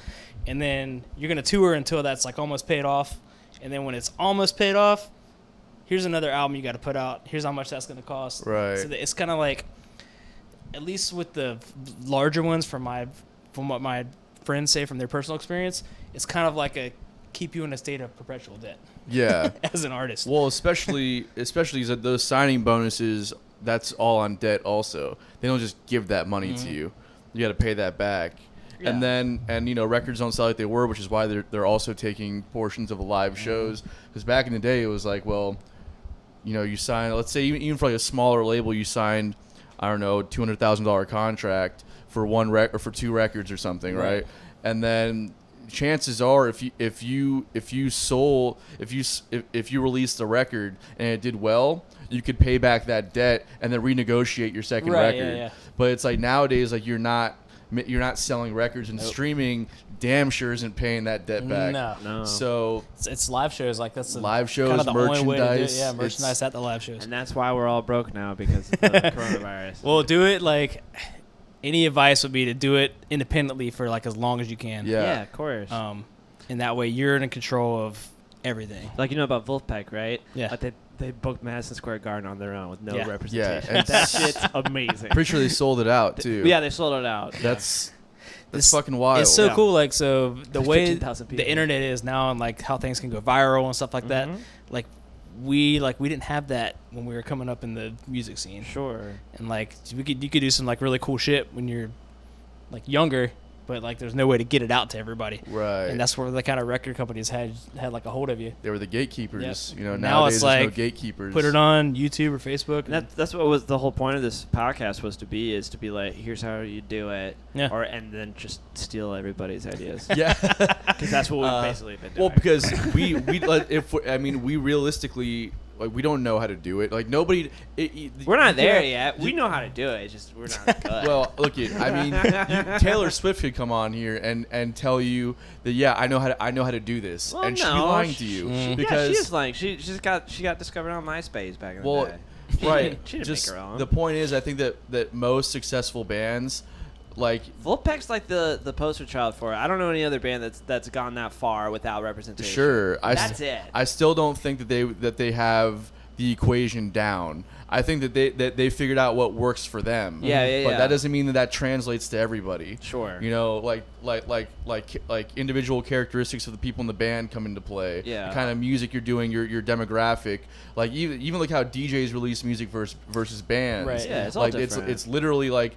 and then you're going to tour until that's like almost paid off, and then when it's almost paid off, here's another album you got to put out. Here's how much that's going to cost. Right. So it's kind of like, at least with the larger ones, from what my friends say from their personal experience, it's kind of like a keep you in a state of perpetual debt. Yeah. As an artist. Well, especially those signing bonuses, that's all on debt also. They don't just give that money to you. You got to pay that back. Yeah. And records don't sell like they were, which is why they're also taking portions of the live shows. Because back in the day, it was like, well, you sign, let's say even for like a smaller label, you signed, I don't know, $200,000 contract for one or for 2 records or something, right? And then chances are, if you released a record and it did well, you could pay back that debt and then renegotiate your second record. Yeah. But it's like nowadays, like you're not selling records, and streaming damn sure isn't paying that debt back. No. So it's live shows, like that's live shows, kind of the merchandise. only way to do it. Yeah, merchandise at the live shows. And that's why we're all broke now, because of the coronavirus. Well, do it like. Any advice would be to do it independently for like as long as you can. Yeah, of course. And that way you're in control of everything. Like about Wolfpack, right? Yeah. Like they booked Madison Square Garden on their own with no representation. Yeah, and that shit's amazing. Pretty sure they sold it out too. Yeah, they sold it out. That's fucking wild. It's so cool. Like, so the way people. the internet is now, and like how things can go viral and stuff like that. Like we didn't have that when we were coming up in the music scene. Sure. And like you could do some like really cool shit when you're like younger, but like there's no way to get it out to everybody. Right. And that's where the kind of record companies had like a hold of you. They were the gatekeepers. Yep. Now it's there's like no gatekeepers. Put it on YouTube or Facebook. And that's what was the whole point of this podcast was to be like, here's how you do it. Yeah. And then just steal everybody's ideas. Yeah. Because that's what we've basically been doing. Well, because we realistically, like, we don't know how to do it. Like, nobody. We're not there yet. We know how to do it. It's just we're not good. Well, look, Taylor Swift could come on here and tell you that I know how to do this, well, and she'd be lying to you because she is lying. She got discovered on MySpace back in the day. Right. She didn't make her own. The point is, I think that most successful bands, like Wolfpack's like the poster child for it. I don't know any other band that's gone that far without representation. Sure, that's it. I still don't think that they have the equation down. I think that they figured out what works for them. Yeah. But that doesn't mean that translates to everybody. Sure. Like individual characteristics of the people in the band come into play. Yeah. The kind of music you're doing, your demographic. Like even like how DJs release music versus bands. Right. Yeah. It's all like different. it's literally like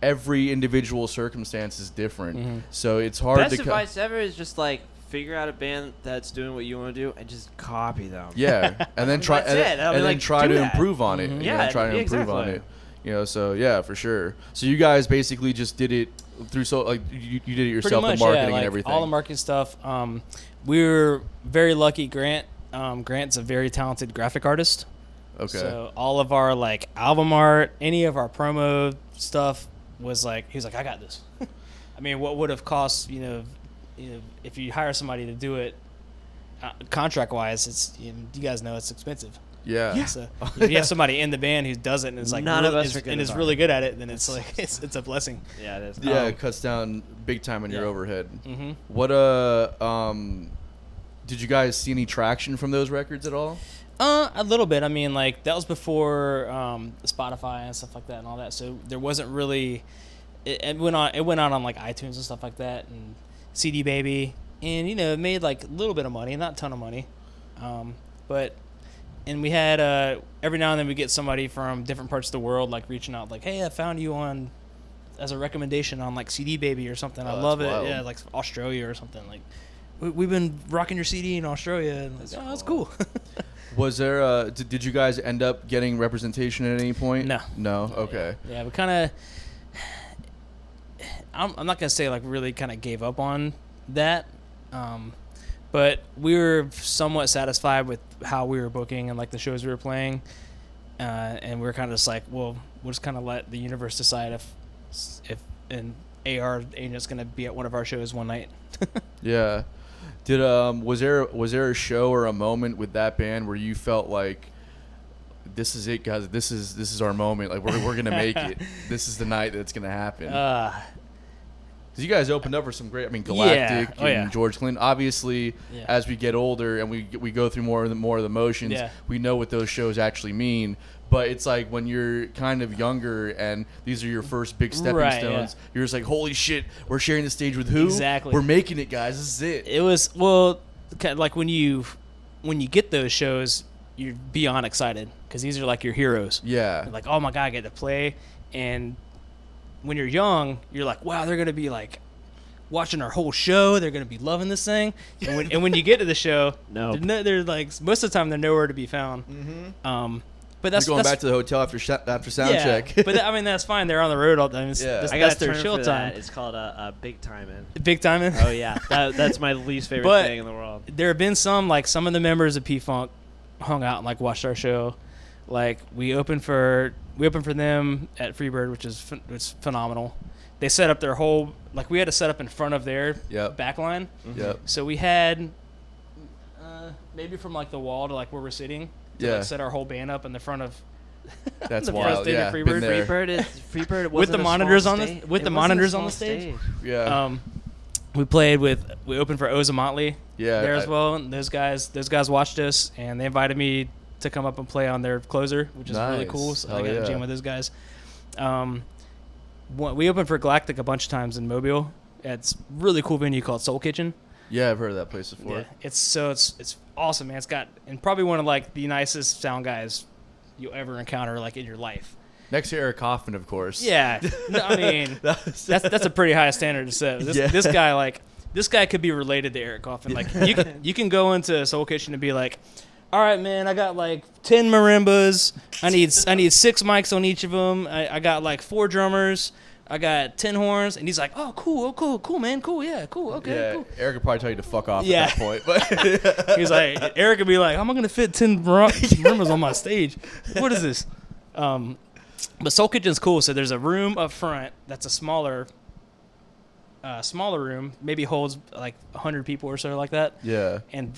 every individual circumstance is different. So it's hard Best to advice ever is just like figure out a band that's doing what you want to do and just copy them. Yeah, and then try to improve on it. Yeah, try to improve on it. So yeah, for sure. So you guys basically just did it through you did it yourself, much, the marketing like and everything. all the marketing stuff. We were very lucky. Grant's a very talented graphic artist. Okay. So all of our like album art, any of our promo stuff was like, he was like, I got this. I mean, what would have cost, if you hire somebody to do it, contract wise, it's you guys know it's expensive. Yeah. So if you have somebody in the band who does it and is like none of us is really good at it, then it's like it's a blessing. Yeah, it is. Yeah, it cuts down big time on your overhead. Mm-hmm. What did you guys see any traction from those records at all? A little bit. I mean, like that was before Spotify and stuff like that and all that. So there wasn't really. It went out on like iTunes and stuff like that and CD Baby, and it made like a little bit of money, not a ton of money, but we had every now and then we get somebody from different parts of the world like reaching out like, hey, I found you on as a recommendation on like CD Baby or something. I love it. Wild. Yeah, like Australia or something. Like we've been rocking your CD in Australia. And like, that's cool. Was there did you guys end up getting representation at any point? No. Okay. Yeah, we kind of. I'm not gonna say like really kind of gave up on that, but we were somewhat satisfied with how we were booking and like the shows we were playing, and we were kind of just like, well, we'll just kind of let the universe decide if an AR agent's gonna be at one of our shows one night. Yeah. Did was there a show or a moment with that band where you felt like, this is it, guys, this is our moment, like we're gonna make it, this is the night that's gonna happen? Because you guys opened up for some great, Galactic and George Clinton. Obviously, as we get older and we go through more of the motions, we know what those shows actually mean. But it's like when you're kind of younger and these are your first big stepping stones, you're just like, holy shit, we're sharing the stage with who? Exactly. We're making it, guys. This is it. It was, like when you get those shows, you're beyond excited because these are like your heroes. Yeah. You're like, oh my God, I get to play. And when you're young, you're like, wow, they're going to be like watching our whole show. They're going to be loving this thing. And when you get to the show, they're like, most of the time they're nowhere to be found. Mm-hmm. But that's going back to the hotel after sound check. But that's fine. They're on the road all the time. That's their chill time. It's called a big timing. Big timing? Oh yeah, that's my least favorite thing in the world. There have been some of the members of P-Funk hung out and like watched our show. Like we opened for them at Freebird, which is phenomenal. They set up their whole, like we had to set up in front of their back line. Mm-hmm. Yep. So we had maybe from like the wall to like where we're sitting to like set our whole band up in the front of that's wild. Yeah, Freebird with the monitors on the stage. Yeah. We opened for Oza Motley there as well. And those guys watched us and they invited me to come up and play on their closer, which is really cool. So I got to jam with those guys. We opened for Galactic a bunch of times in Mobile. It's a really cool venue called Soul Kitchen. Yeah, I've heard of that place before. Yeah, it's awesome, man. It's got and probably one of like the nicest sound guys you'll ever encounter like in your life. Next to Eric Kaufman, of course. Yeah, I mean that's a pretty high standard to set. This guy could be related to Eric Kaufman. Like you can go into Soul Kitchen and be like, all right, man, I got like 10 marimbas. I need 6 mics on each of them. I got like 4 drummers. I got 10 horns. And he's like, oh, cool, man, cool, yeah, cool, okay, cool. Eric would probably tell you to fuck off at that point. But he's like, Eric would be like, how am I going to fit 10 marimbas on my stage? What is this? But Soul Kitchen's cool. So there's a room up front that's a smaller room, maybe holds like 100 people or so like that. Yeah. And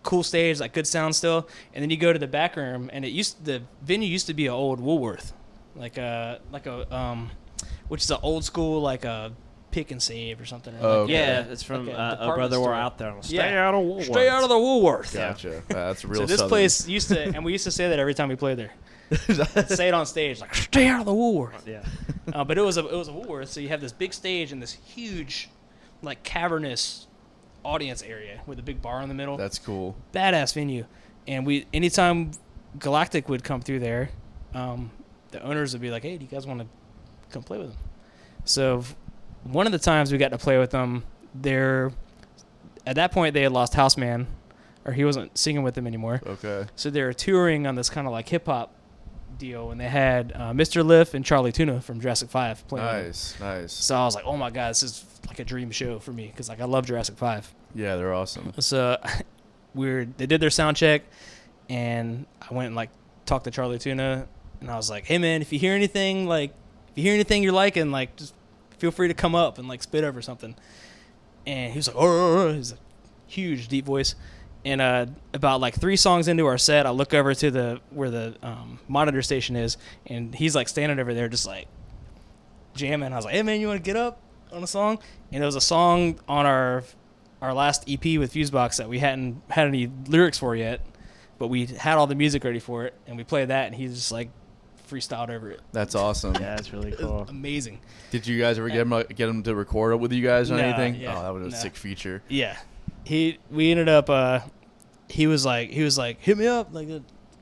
cool stage, like good sound still. And then you go to the back room, and the venue used to be an old Woolworth, which is an old school like a pick and save or something. It's from a brother we're out there. Stay out of Woolworth. Stay out of the Woolworth. Gotcha. That's real. So this place used to, and we used to say that every time we played there. Say it on stage, like stay out of the Woolworth. Yeah. But it was a Woolworth, so you have this big stage and this huge, like cavernous audience area with a big bar in the middle. That's cool. Badass venue. And anytime Galactic would come through there, the owners would be like, hey, do you guys want to come play with them? So one of the times we got to play with them, at that point they had lost Houseman, or he wasn't singing with them anymore. Okay. So they were touring on this kind of like hip hop deal, and they had Mr. Liff and Charlie Tuna from Jurassic 5 playing. Nice. So I was like, oh my God, this is like a dream show for me because like I love Jurassic 5. Yeah, they're awesome. So they did their sound check, and I went and like talked to Charlie Tuna, and I was like, hey man, if you hear anything you're liking, like just feel free to come up and like spit over something. And he was like, oh, he's a huge deep voice. And about like 3 songs into our set, I look over to where the monitor station is, and he's like standing over there just like jamming. I was like, hey man, you want to get up on a song? And it was a song on our last EP with Fusebox that we hadn't had any lyrics for yet, but we had all the music ready for it, and we played that, and he just like freestyled over it. That's awesome. Yeah, that's really cool. Amazing. Did you guys ever get him to record it with you guys or anything? Yeah, that would have been a sick feature. Yeah. We ended up he was like hit me up, like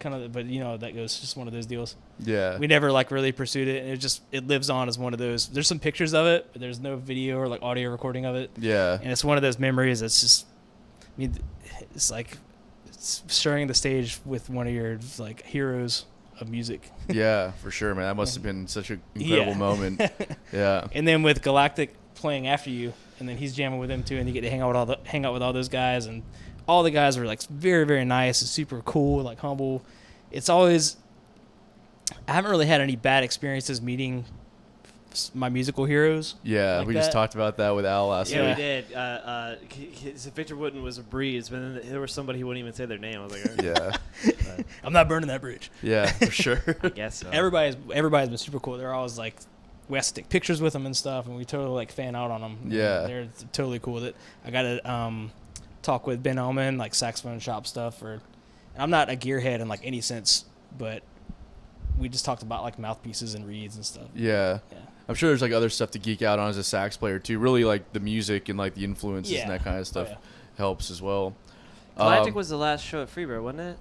kind of, but you know, that goes just one of those deals. Yeah. We never like really pursued it. And it lives on as one of those. There's some pictures of it, but there's no video or like audio recording of it. Yeah. And it's one of those memories that's just, I mean, it's like sharing the stage with one of your like heroes of music. Yeah, for sure, man. That must have been such an incredible moment. Yeah. And then with Galactic playing after you, and then he's jamming with them too, and you get to hang out with all those guys, and all the guys were like very, very nice and super cool, like humble. It's always, I haven't really had any bad experiences meeting my musical heroes. Yeah, like we that. just talked about that with Al last Yeah, week. we did. Victor Wooten was a breeze, but then there was somebody who wouldn't even say their name. I was like, Yeah. I'm not burning that bridge. Yeah, for sure. I guess so. Everybody's been super cool. They're always like, we have to take pictures with them and stuff, and we totally like fan out on them. Yeah. They're totally cool with it. I got to talk with Ben Oman, like saxophone shop stuff, and I'm not a gearhead in like any sense, but we just talked about like mouthpieces and reeds and stuff. Yeah. I'm sure there's like other stuff to geek out on as a sax player too. Really like the music and like the influences and that kind of stuff helps as well. Galactic was the last show at Freebird, wasn't it?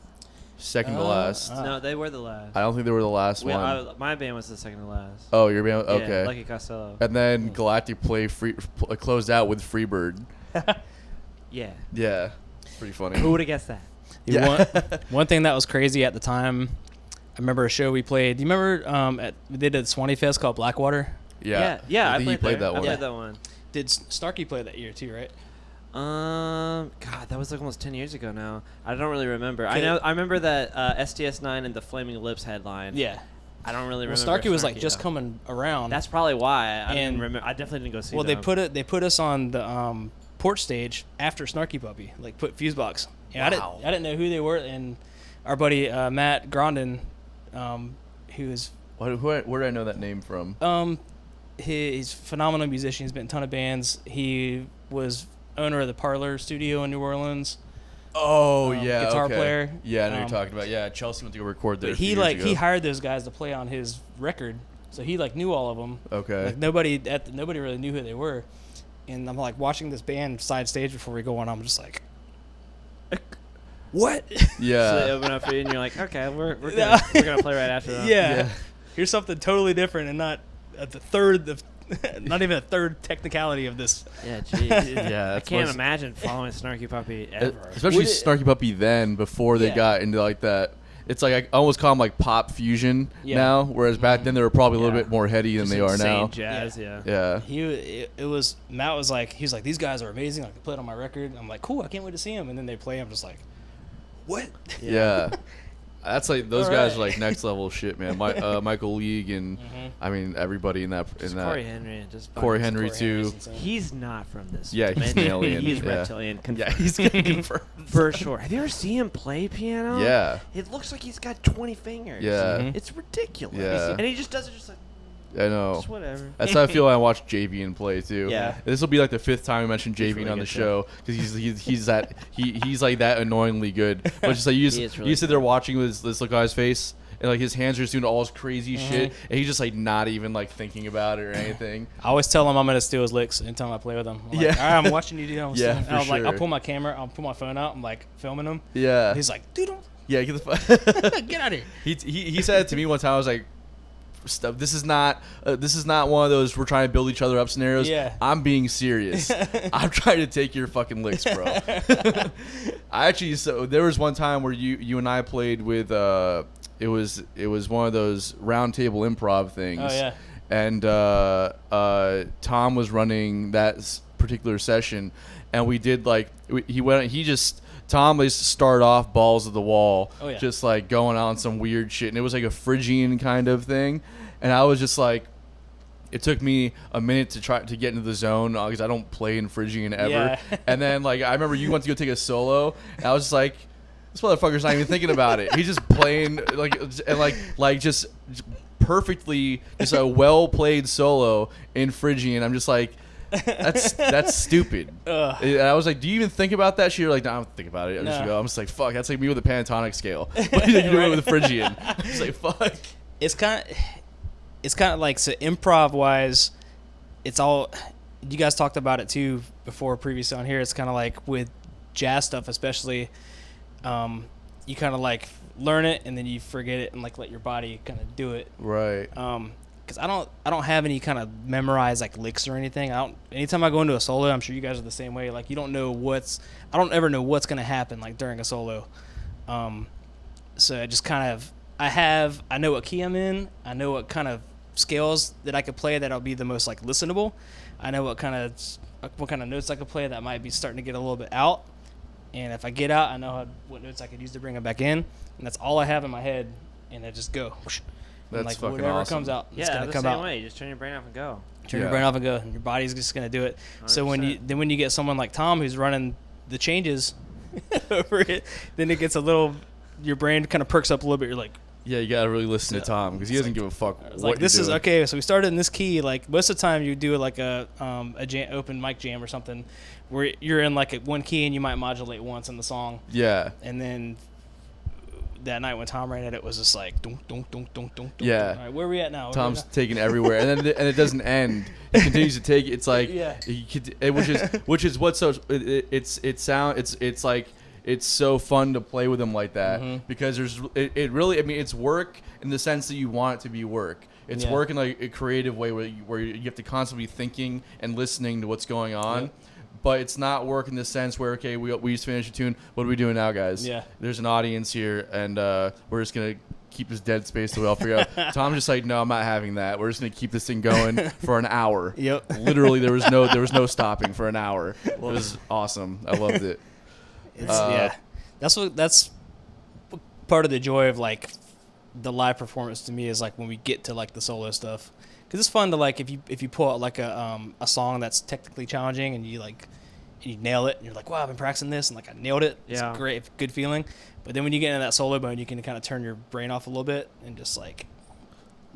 Second to last. No, they were the last. I don't think they were the last one. My band was the second to last. Oh, your band? Okay. Yeah, Lucky Costello. And then Galactic closed out with Freebird. Yeah. Yeah. Pretty funny. Who would have guessed that? Yeah. One thing that was crazy at the time, I remember a show we played. Do you remember we did a Swanee Fest called Blackwater? Yeah. Yeah. I think you played that one. I played that one. Did Snarky play that year too, right? God, that was like almost 10 years ago now. I don't really remember. I remember that STS9 and the Flaming Lips headline. Yeah. I don't really remember. Snarky was like just coming around. That's probably why I didn't remember. I definitely didn't go see. Well, them. they put us on the porch stage after Snarky Puppy, like put Fusebox. And Wow. I didn't know who they were, and our buddy Matt Grondin, who is Where did I know that name from? he's a phenomenal musician. He's been in a ton of bands. He was owner of the Parlor Studio in New Orleans. Oh yeah, guitar okay. player. Yeah, I know you're talking about. Yeah, Chelsea went to go record there. But he hired those guys to play on his record, so he like knew all of them. Okay. Like nobody really knew who they were, and I'm like watching this band side stage before we go on. I'm just like, what? Yeah. So they open up for you, and you're like, okay, we're gonna play right after that. Yeah. Here's something totally different, and not at the third. Not even a third technicality of this. Yeah, jeez. Yeah, I can't imagine following Snarky Puppy ever. Especially Snarky Puppy then, before they got into like that. It's like I almost call them like pop fusion now, whereas back then they were probably a little bit more heady than they are now. Jazz, yeah. Matt was like, he was like, these guys are amazing. I can play it on my record. I'm like, cool, I can't wait to see them. And then they play. I'm just like, what? Yeah. That's like those guys are like next level shit, man. Michael League and I mean everybody in that. Corey Henry, Corey Henry too. He's not from this. Yeah, he's an alien. He's reptilian. Confirmed. Yeah, he's confirmed for sure. Have you ever seen him play piano? Yeah. It looks like he's got 20 fingers. Yeah. It's ridiculous. Yeah. And he just does it just like. I know. Just whatever. That's how I feel when I watch Javian play too. Yeah. This will be like the 5th time I mentioned Javian really on the good show because he's like that annoyingly good. But just like you sit there watching with this look on his face and like his hands are just doing all his crazy shit and he's just like not even like thinking about it or anything. I always tell him I'm gonna steal his licks anytime I play with him. I'm like, all right, I'm watching you do them. Yeah, for like, I'll sure. pull my camera, I'll pull my phone out. I'm like filming him. Yeah. He's like, dude, don't Yeah, get the fuck. get out of here. He said it to me one time. I was like, "Stuff. This is not one of those we're trying to build each other up scenarios. Yeah. I'm being serious. I'm trying to take your fucking licks, bro." So there was one time where you and I played with it was one of those round table improv things. Oh yeah. And Tom was running that particular session, and we did Tom just started off balls of the wall, just like going on some weird shit, and it was like a Phrygian kind of thing, and I was just like, it took me a minute to try to get into the zone because I don't play in Phrygian ever, Yeah. and then like I remember you went to go take a solo, and I was just like, this motherfucker's not even thinking about it. He's just playing like just perfectly, just a well played solo in Phrygian. I'm just like, that's stupid. And I was like, do you even think about that shit? You're like, no, I don't think about it. I'm just like, fuck, that's like me with a pentatonic scale. What are you doing with a Phrygian? I'm just like, fuck. It's kind of like, so improv wise, it's all, you guys talked about it too before previously on here. It's kind of like with jazz stuff, especially, you kind of like learn it and then you forget it and like let your body kind of do it. Right. Because I don't have any kind of memorized like licks or anything. Anytime I go into a solo, I'm sure you guys are the same way. Like I don't ever know what's gonna happen like during a solo. So I just kind of I know what key I'm in. I know what kind of scales that I could play that'll be the most like listenable. I know what kind of notes I could play that might be starting to get a little bit out. And if I get out, I know what notes I could use to bring them back in. And that's all I have in my head. And I just go. That's like fucking whatever awesome. comes out, it's gonna the come same out. way. You just turn your brain off and go. Turn your brain off and go. And your body's just gonna do it. 100%. So when you get someone like Tom who's running the changes over it, then it gets your brain kind of perks up a little bit. You're like, yeah, you gotta really listen to Tom because he doesn't give a fuck. What this you're is doing. okay. So we started in this key. Like most of the time, you do like a open mic jam or something, where you're in like one key and you might modulate once in the song. Yeah. And then that night when Tom ran it was just like dunk dunk dunk dunk dunk. Yeah. All right, where are we at now? Tom's taking everywhere, and then it doesn't end. He continues to take it. It's like which is what's so it's like. It's so fun to play with him like that because it really, I mean, it's work in the sense that you want it to be work. It's work in like a creative way where you have to constantly be thinking and listening to what's going on. Yep. But it's not work in the sense where, okay, we just finished a tune. What are we doing now, guys? Yeah. There's an audience here, and we're just going to keep this dead space till we all figure out. Tom's just like, no, I'm not having that. We're just going to keep this thing going for an hour. Yep. Literally, there was no stopping for an hour. It was awesome. I loved it. That's part of the joy of like the live performance to me is like when we get to like the solo stuff, because it's fun to like if you pull out like a song that's technically challenging and you nail it and you're like, wow, I've been practicing this and like I nailed it. It's great, good feeling. But then when you get into that solo mode, you can kind of turn your brain off a little bit and just like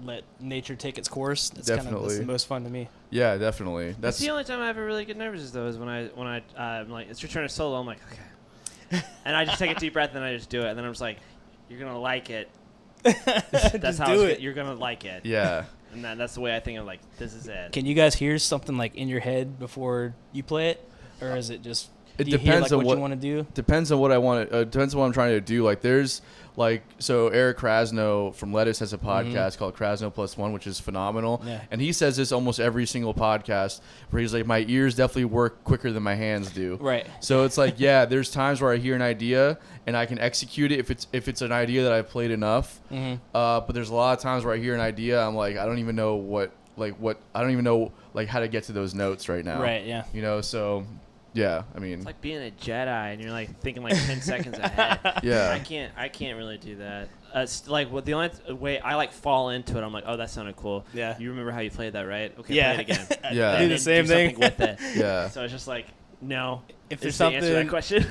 let nature take its course. That's that's the most fun to me. Yeah, definitely. That's the only time I ever really get nervous though is when I'm like, it's your turn to solo. I'm like, okay. And I just take a deep breath and I just do it. And then I'm just like, you're going to like it. That's how you're going to like it. Yeah. And that's the way I think of like, this is it. Can you guys hear something like in your head before you play it? Or is it just, it depends on what you want to do? Depends on what I want to, depends on what I'm trying to do. Like there's so Eric Krasno from Lettuce has a podcast called Krasno Plus One, which is phenomenal. Yeah. And he says this almost every single podcast where he's like, my ears definitely work quicker than my hands do. Right. So it's like, yeah, there's times where I hear an idea and I can execute it if it's an idea that I've played enough. But there's a lot of times where I hear an idea, I'm like, I don't even know how to get to those notes right now. Right. Yeah. You know, so. Yeah, I mean, it's like being a Jedi and you're like thinking like 10 seconds ahead. Yeah, I can't really do that. It's like the only way I like fall into it, I'm like, oh, that sounded cool. Yeah, you remember how you played that, right? Okay, play it again. Yeah, I do the same thing with it. Yeah, so it's just like, no. If there's something, to answer that question.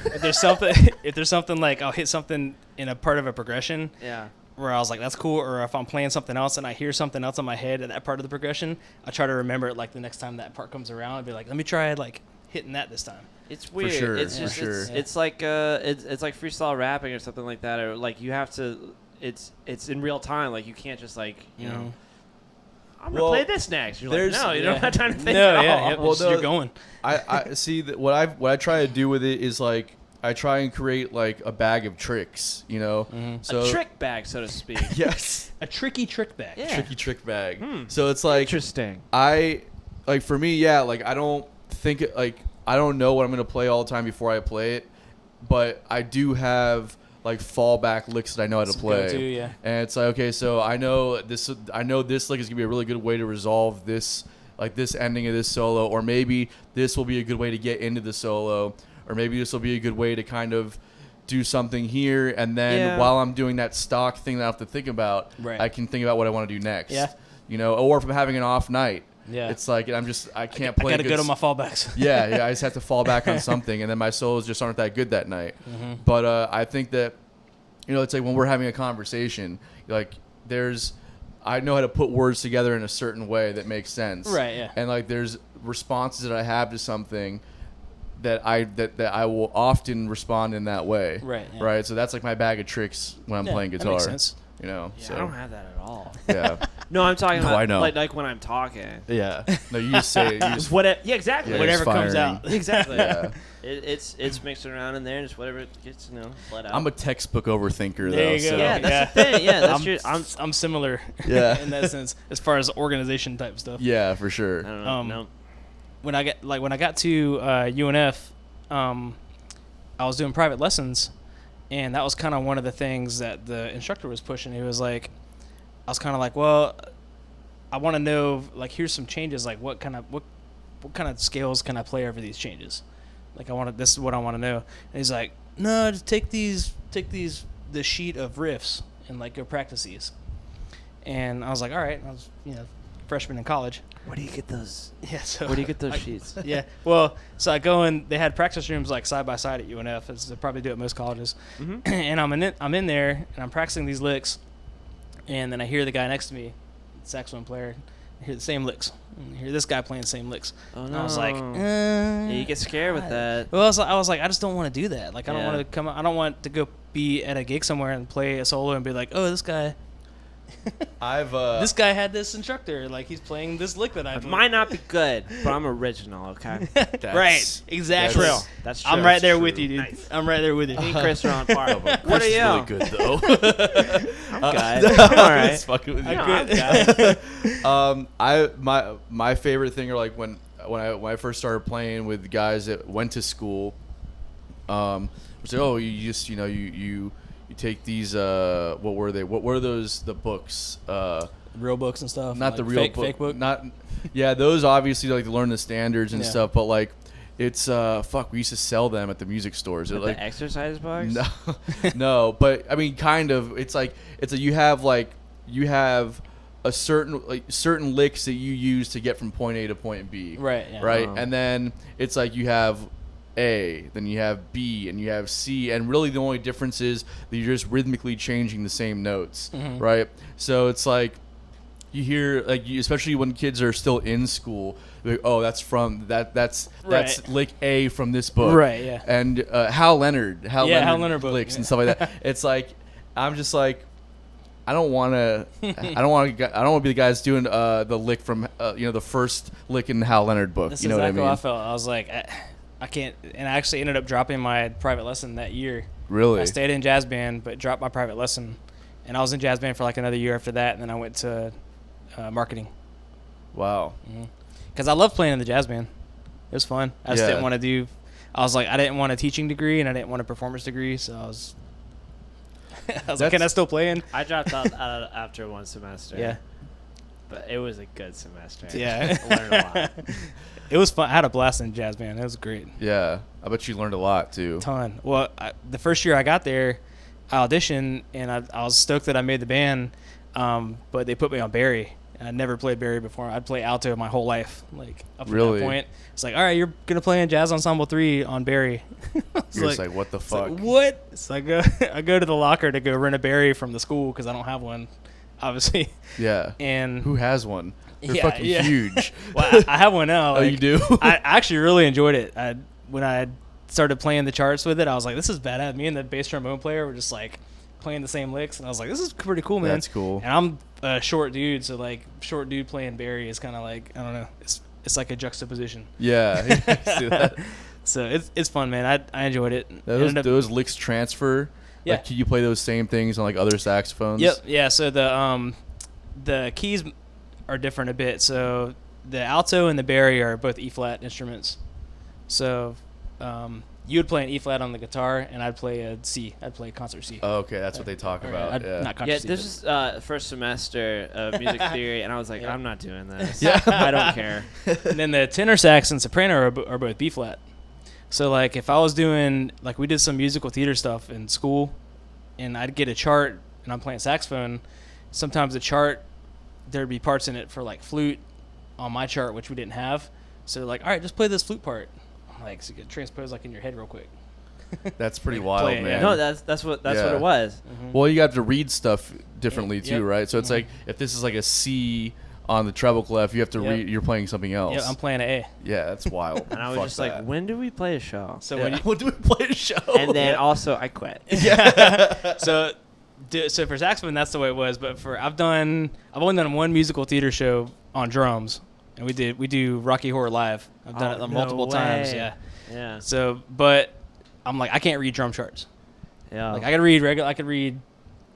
if there's something like I'll hit something in a part of a progression. Yeah. Where I was like, that's cool. Or if I'm playing something else and I hear something else in my head at that part of the progression, I try to remember it like the next time that part comes around. I'd be like, let me try like hitting that this time. It's weird. For sure, it's just it's like it's like freestyle rapping or something like that, or like you have to. It's in real time. Like you can't just like you know. I'm gonna play this next. You're like, no, you don't have time to think at all. Yeah. Well, you're going. I see that what I try to do with it is like I try and create like a bag of tricks, you know. So a trick bag, so to speak. Yes. A tricky trick bag. Yeah. Tricky trick bag. So it's like interesting. For me, yeah, like I don't think like. I don't know what I'm going to play all the time before I play it, but I do have like fallback licks that I know how to play. Go-to, yeah. And it's like, okay, so I know this lick is going to be a really good way to resolve this, like this ending of this solo, or maybe this will be a good way to get into the solo, or maybe this will be a good way to kind of do something here, and then while I'm doing that stock thing that I have to think about, I can think about what I want to do next. Yeah. You know, or if I'm having an off night. Yeah, it's like I can't play. I gotta go to my fallbacks. yeah, I just have to fall back on something, and then my solos just aren't that good that night. But I think that, you know, it's like when we're having a conversation, like I know how to put words together in a certain way that makes sense. Right. Yeah. And like there's responses that I have to something that I will often respond in that way. Right. Yeah. Right. So that's like my bag of tricks when I'm playing guitar. That makes sense. You know. Yeah, so. I don't have that at all. Yeah. No, I'm talking about I know. like when I'm talking. Yeah. No, you just say it. You just, Yeah, exactly. Yeah, Whatever just comes firing. out. Exactly. Yeah. It's mixed around in there, and just whatever gets let out. I'm a textbook overthinker, though. There you go. So. Yeah, that's the thing. Yeah, that's I'm similar. Yeah. in that sense, as far as organization type stuff. Yeah, for sure. I don't know. No. When I got to UNF, I was doing private lessons, and that was kind of one of the things that the instructor was pushing. He was like, I was kind of like, well, I want to know, like, here's some changes. Like, what kind of scales can I play over these changes? Like, this is what I want to know. And he's like, no, just take the sheet of riffs and like go practice these. And I was like, all right. I was, freshman in college. Where do you get those? Yeah. So where do you get those sheets? Yeah. Well, so I go in. They had practice rooms like side by side at UNF, as they probably do at most colleges. Mm-hmm. And I'm in there and I'm practicing these licks, and then I hear the guy next to me, saxophone player. I hear the same licks. And I hear this guy playing the same licks. Oh, no. And I was like, yeah, you get scared with that. Well, I was like, I just don't want to do that. Like, I don't want to come. I don't want to go be at a gig somewhere and play a solo and be like, oh, this guy. This guy had this instructor. Like, he's playing this lick that I It might not be good, but I'm original. Okay. Right. Exactly. That's true. I'm right there true. with you, dude. Nice. I'm right there with you. Me and Chris are on par. What are Chris is you? really good, though. I'm good. I'm all right. Just fucking with you. I'm good. My favorite thing are like when I first started playing with guys that went to school. Was like, oh, you just you take these what were they? What were those? The books. Real books and stuff. Not like the real fake book. Not. Yeah, those obviously like to learn the standards and Yeah. stuff. But like, it's we used to sell them at the music stores. They're Like like the exercise books? no, no, but I mean, kind of. It's you have a certain licks that you use to get from point A to point B. Right. Yeah. Right, Oh. and then it's like you have A, then you have B, and you have C, and really the only difference is that you're just rhythmically changing the same notes, Mhm. right? So it's like you hear especially when kids are still in school, like, oh, that's that's Right. lick A from this book, Right. Yeah. and Hal Leonard Hal Leonard book, licks yeah. and stuff like that. It's like I'm just like I don't want to be the guys doing the lick from the first lick in the Hal Leonard book. That's You know exactly what I mean? I felt. I was like, I can't. And I actually ended up dropping my private lesson that year. Really? I stayed in jazz band, but dropped my private lesson. And I was in jazz band for like another year after that, and then I went to marketing. Wow. Because I love playing in the jazz band. It was fun. I just Yeah. didn't want to do. I was like, I didn't want a teaching degree, and I didn't want a performance degree, so I was. Like, can I still play in? I dropped out after one semester. Yeah. But it was a good semester. Yeah. I learned a lot. It was fun. I had a blast in jazz band. It was great. Yeah, I bet you learned a lot too. Ton. Well, the first year I got there, I auditioned, and I was stoked that I made the band, but they put me on Barry. And I'd never played Barry before. I'd play alto my whole life, like up to Really? that point. It's like, all right, you're gonna play in Jazz Ensemble 3 on Barry. You're just like, what the fuck? Like, what? So I go to the locker to go rent a Barry from the school because I don't have one, obviously. Yeah. And Who has one? They're Yeah, fucking yeah. huge. well, I have one now. Oh, like, you do? I actually really enjoyed it. When I started playing the charts with it, I was like, this is badass. Me and the bass trombone player were just like playing the same licks, and I was like, this is pretty cool, man. That's cool. And I'm a short dude, so like short dude playing Barry is kind of like, I don't know, it's like a juxtaposition. Yeah. See that? So it's fun, man. I enjoyed it. Those licks transfer. Yeah. Like, can you play those same things on like other saxophones? Yep. Yeah. So the keys are different a bit. So the alto and the Barry are both E flat instruments. So you would play an E flat on the guitar, and I'd play a C. I'd play concert C. Oh, okay, that's what they talk about. Yeah. Not concert Yeah, C. this but- is first semester of music theory, and I was like, Yeah. I'm not doing this. Yeah. I don't care. And then the tenor sax and soprano are both B flat. So like if I was doing like we did some musical theater stuff in school, and I'd get a chart and I'm playing saxophone, sometimes the chart there'd be parts in it for like flute on my chart which we didn't have. So they're like, all right, just play this flute part. I'm like, so you can transpose like in your head real quick. That's pretty Like, wild, play it, man. yeah. No, that's what Yeah. it was. Well, you have to read stuff differently Yeah. too, Yep. right? So it's Mhm. like if this is like a C on the treble clef, you have to Yep. read. You're playing something else. Yeah, I'm playing an A. Yeah, that's wild. And I was Fuck just that. like, when do we play a show? So Yeah. when you, when do we play a show? And then also I quit. so So for saxophone, that's the way it was. But I've only done one musical theater show on drums, and we do Rocky Horror Live. I've done it multiple times. Yeah. Yeah. So, but I'm like, I can't read drum charts. Yeah. Like I could read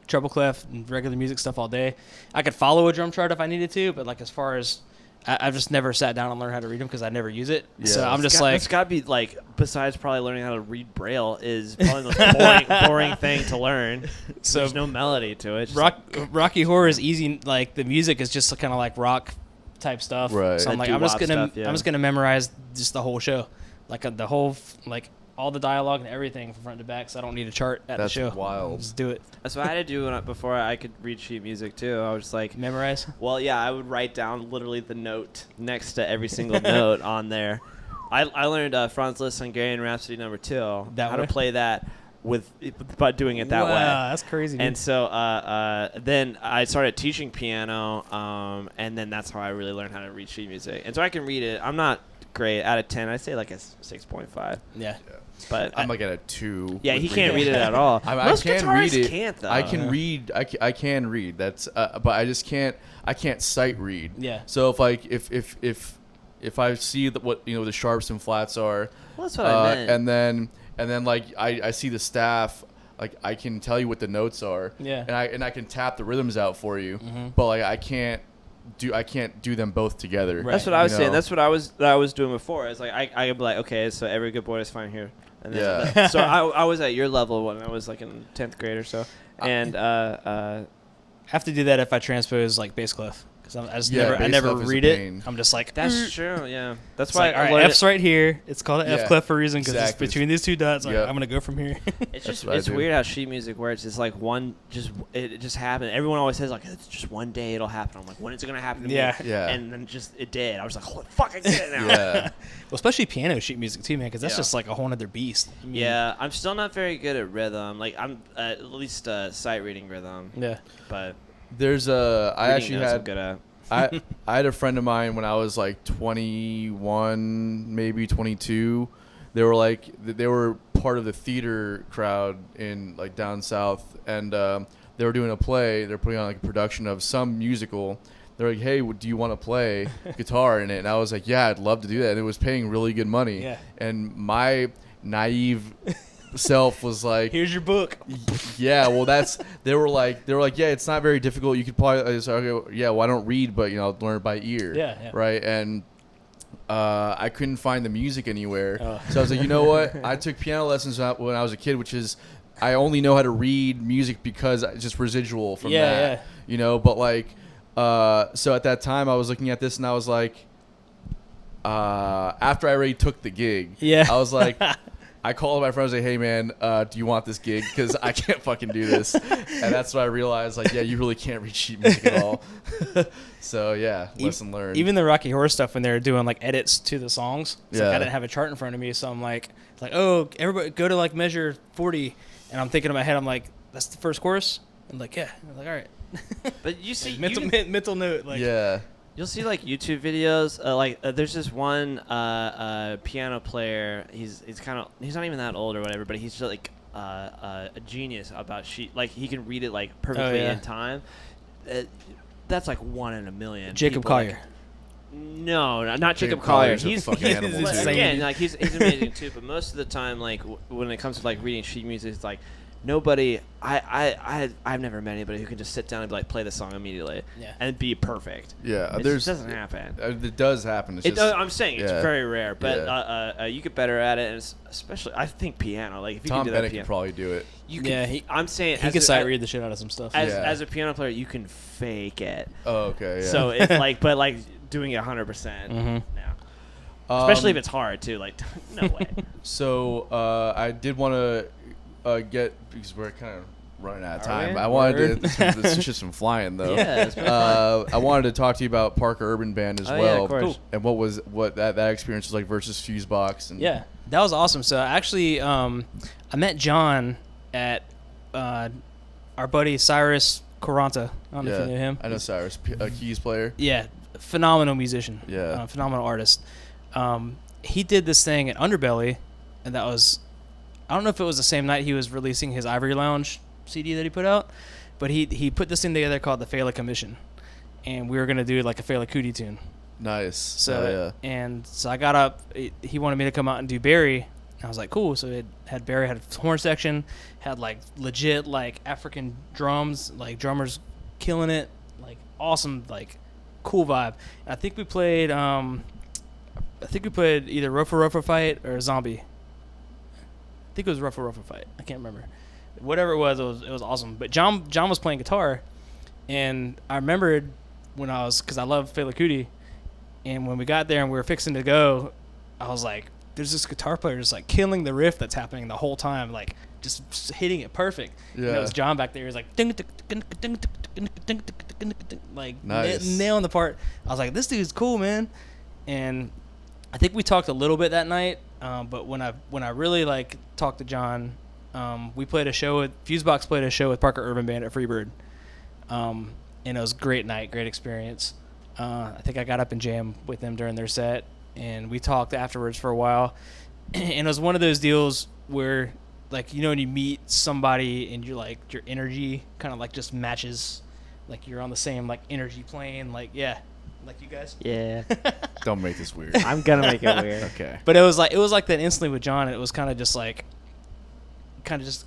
treble clef and regular music stuff all day. I could follow a drum chart if I needed to, but like as far as I've just never sat down and learned how to read them because I never use it. Yeah. So I'm just it's got to be like, besides probably learning how to read Braille, is probably the most boring thing to learn. So there's no melody to it. Rocky Horror is easy. Like the music is just kind of like rock type stuff. Right. So I'm like, I'm just gonna memorize just the whole show, like the whole like all the dialogue and everything from front to back. So I don't need a chart at the show. That's wild. Just do it. That's what I had to do before I could read sheet music too. I was just like memorize. Well, yeah, I would write down literally the note next to every single note on there. I learned Franz Liszt Hungarian Rhapsody No. 2. How to play that by doing it that way. Wow, that's crazy. And so then I started teaching piano, and then that's how I really learned how to read sheet music. And so I can read it. I'm not great. Out of 10, I'd say like a 6.5. Yeah. But I'm like at a 2. Yeah, he can't read it at all. Most guitarists read it. Can't though. I can read. I can read. That's. But I just can't. I can't sight read. Yeah. So if I see what the sharps and flats are. Well, that's what I meant. And then like I see the staff. Like I can tell you what the notes are. Yeah. And I can tap the rhythms out for you. Mm-hmm. But like I can't do them both together. Right. That's what I was saying. That's what I was doing before. It's like I could be like, okay, so every good boy is fine here. And then so I was at your level when I was like in 10th grade or so, and have to do that if I transpose like bass clef. Because I never read it. I'm just like, that's true. Yeah, that's why. Like, all right, F's right here. It's called an F clef for a reason because it's between these two dots. Like, I'm gonna go from here. It's weird how sheet music works. It's like it just happened. Everyone always says like it's just one day it'll happen. I'm like, when is it gonna happen to me? Yeah. And then it did. I was like, holy fuck, I get it now. Yeah. Well, especially piano sheet music too, man, because that's just like a whole other beast. I mean, yeah, I'm still not very good at rhythm. Like I'm at least sight reading rhythm. Yeah. But there's I actually had. I'm good at. I had a friend of mine when I was like 21, maybe 22. They were part of the theater crowd in like down south, and they were doing a play. They're putting on like a production of some musical. They're like, "Hey, do you want to play guitar in it?" And I was like, "Yeah, I'd love to do that." And it was paying really good money. Yeah. And my naive self was like, here's your book. Yeah, well they were like yeah, it's not very difficult. You could probably okay, well I don't read, but I'll learn it by ear. Yeah. Right. And I couldn't find the music anywhere. So I was like, you know what? I took piano lessons when I was a kid, which is I only know how to read music because it's just residual from that. Yeah. But like so at that time I was looking at this and I was like after I already took the gig, I was like I called my friends and say, hey, man, do you want this gig? Because I can't fucking do this. And that's when I realized, like, yeah, you really can't read sheet music at all. So, yeah, lesson learned. Even the Rocky Horror stuff when they were doing, like, edits to the songs. It's like I didn't have a chart in front of me. So I'm like, oh, everybody go to, like, measure 40. And I'm thinking in my head, I'm like, that's the first chorus? I'm like, yeah. I'm like, all right. But you see. mental note. Like, yeah. You'll see like YouTube videos. There's this one piano player. He's not even that old or whatever, but he's just like a genius about sheet. Like he can read it like perfectly in time. That's like 1 in a million. Jacob Collier. No, not Jacob Collier. He's a fucking animal too. Again, like he's amazing too. But most of the time, like when it comes to like reading sheet music, it's like nobody. I've never met anybody who can just sit down and like play the song immediately and be perfect. Yeah, it just doesn't happen. It does happen. I'm saying it's very rare, but you get better at it, and especially I think piano. Like if you Tom can do Bennett that, can probably do it. You can, I'm saying he can sight read the shit out of some stuff. As a piano player, you can fake it. Oh, okay. Yeah. So it's like, but like doing it 100% now. Especially if it's hard too. Like no way. So I did want to get, because we're kind of running out of time. I wanted to this is just some flying though. Yeah, I wanted to talk to you about Parker Urban Band as well. Yeah, of course. And what that experience was like versus Fusebox. And yeah, that was awesome. So actually, I met John at our buddy Cyrus Quaranta. I don't know if you know him. I know Cyrus, a keys player. Yeah, phenomenal musician. Yeah, phenomenal artist. He did this thing at Underbelly, and that was, I don't know if it was the same night he was releasing his Ivory Lounge CD that he put out, But he put this thing together called the Fela Commission, and we were gonna do like a Fela Kuti tune. Nice. So so I got up. He wanted me to come out and do Barry. I was like, cool. So it had Barry, had a horn section, had like legit like African drums, like drummers killing it, like awesome, like cool vibe. And I think we played either Rofa Fight or Zombie. I think it was Rofa Fight. I can't remember. Whatever it was awesome. But John was playing guitar, and I remembered because I love Fela Kuti, and when we got there and we were fixing to go, I was like, there's this guitar player just like killing the riff that's happening the whole time, like just hitting it perfect. Yeah. And it was John back there. He was like, like nailing the part. I was like, this dude's cool, man. And I think we talked a little bit that night, but when I really like talked to John, we played a show with Fusebox played a show with Parker Urban Band at Freebird, and it was a great night, great experience. I think I got up and jammed with them during their set, and we talked afterwards for a while. And it was one of those deals where, like, you know, when you meet somebody and you're like, your energy kind of like just matches, like you're on the same like energy plane, like like you guys. Yeah. Don't make this weird. I'm gonna make it weird. Okay. But it was like that instantly with John. It was kind of just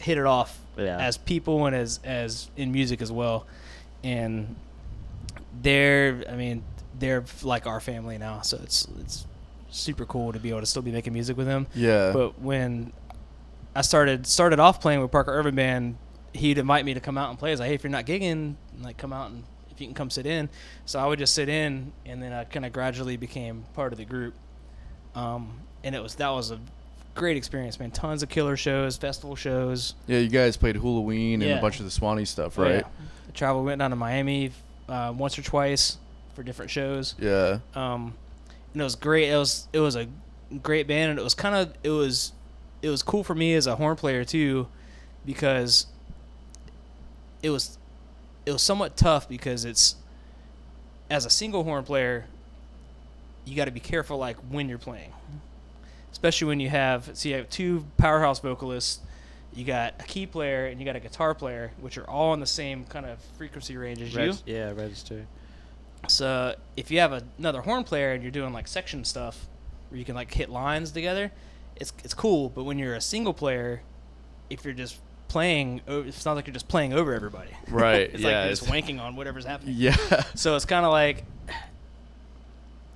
hit it off as people and as in music as well. And they're like our family now, so it's super cool to be able to still be making music with them. Yeah. But when I started off playing with Parker Urban Band, he'd invite me to come out and play. He's like, hey, if you're not gigging, like, come out and if you can come sit in. So I would just sit in, and then I kind of gradually became part of the group. And that was a great experience, man. Tons of killer shows, festival shows. Yeah, you guys played Halloween and a bunch of the Swanee stuff, right? Yeah. Went down to Miami once or twice for different shows. Yeah. And it was great. It was a great band, and it was cool for me as a horn player too, because it was somewhat tough because it's, as a single horn player, you got to be careful like when you're playing, especially when you have two powerhouse vocalists, you got a key player and you got a guitar player, which are all in the same kind of frequency range as you. Yeah, register. So if you have another horn player and you're doing like section stuff where you can like hit lines together, it's cool. But when you're a single player, if you're just playing, it sounds like you're just playing over everybody. Right. It's like you're just wanking on whatever's happening. Yeah. So it's kind of like